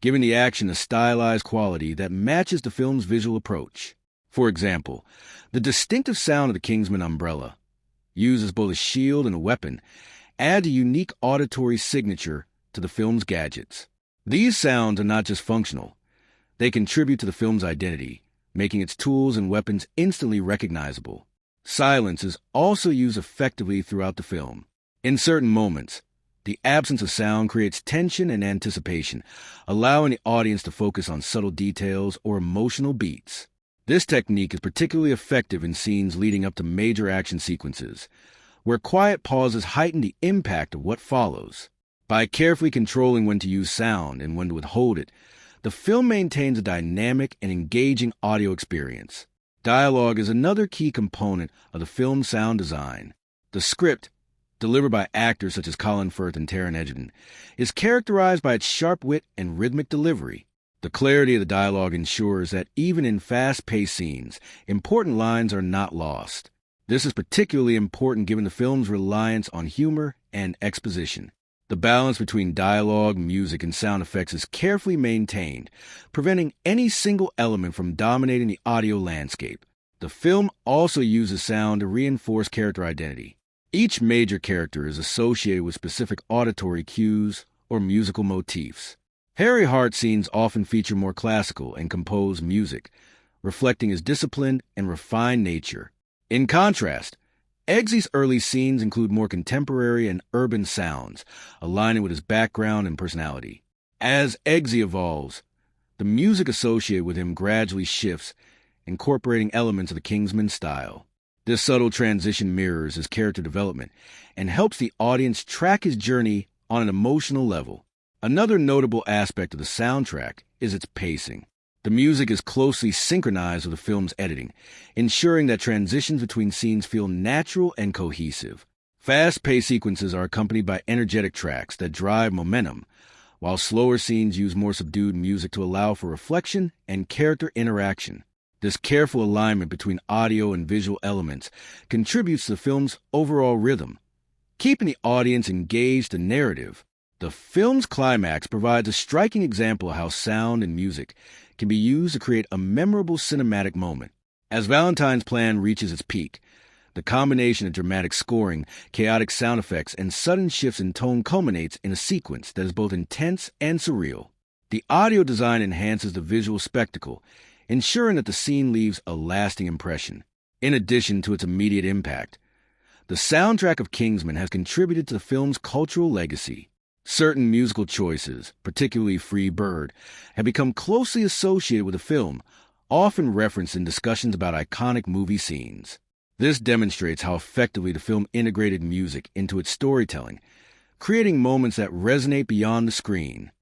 giving the action a stylized quality that matches the film's visual approach. For example, the distinctive sound of the Kingsman umbrella, used as both a shield and a weapon, adds a unique auditory signature to the film's gadgets. These sounds are not just functional. They contribute to the film's identity, making its tools and weapons instantly recognizable. Silence is also used effectively throughout the film. In certain moments, the absence of sound creates tension and anticipation, allowing the audience to focus on subtle details or emotional beats. This technique is particularly effective in scenes leading up to major action sequences, where quiet pauses heighten the impact of what follows. By carefully controlling when to use sound and when to withhold it, the film maintains a dynamic and engaging audio experience. Dialogue is another key component of the film's sound design. The script, delivered by actors such as Colin Firth and Taron Egerton, is characterized by its sharp wit and rhythmic delivery. The clarity of the dialogue ensures that even in fast-paced scenes, important lines are not lost. This is particularly important given the film's reliance on humor and exposition. The balance between dialogue, music, and sound effects is carefully maintained, preventing any single element from dominating the audio landscape. The film also uses sound to reinforce character identity. Each major character is associated with specific auditory cues or musical motifs. Harry Hart scenes often feature more classical and composed music, reflecting his disciplined and refined nature. In contrast, Eggsy's early scenes include more contemporary and urban sounds, aligning with his background and personality. As Eggsy evolves, the music associated with him gradually shifts, incorporating elements of the Kingsman style. This subtle transition mirrors his character development and helps the audience track his journey on an emotional level. Another notable aspect of the soundtrack is its pacing. The music is closely synchronized with the film's editing, ensuring that transitions between scenes feel natural and cohesive. Fast-paced sequences are accompanied by energetic tracks that drive momentum, while slower scenes use more subdued music to allow for reflection and character interaction. This careful alignment between audio and visual elements contributes to the film's overall rhythm, keeping the audience engaged in narrative. The film's climax provides a striking example of how sound and music can be used to create a memorable cinematic moment. As Valentine's Plan reaches its peak, the combination of dramatic scoring, chaotic sound effects, and sudden shifts in tone culminates in a sequence that is both intense and surreal. The audio design enhances the visual spectacle, ensuring that the scene leaves a lasting impression. In addition to its immediate impact, the soundtrack of Kingsman has contributed to the film's cultural legacy. Certain musical choices, particularly Free Bird, have become closely associated with the film, often referenced in discussions about iconic movie scenes. This demonstrates how effectively the film integrated music into its storytelling, creating moments that resonate beyond the screen.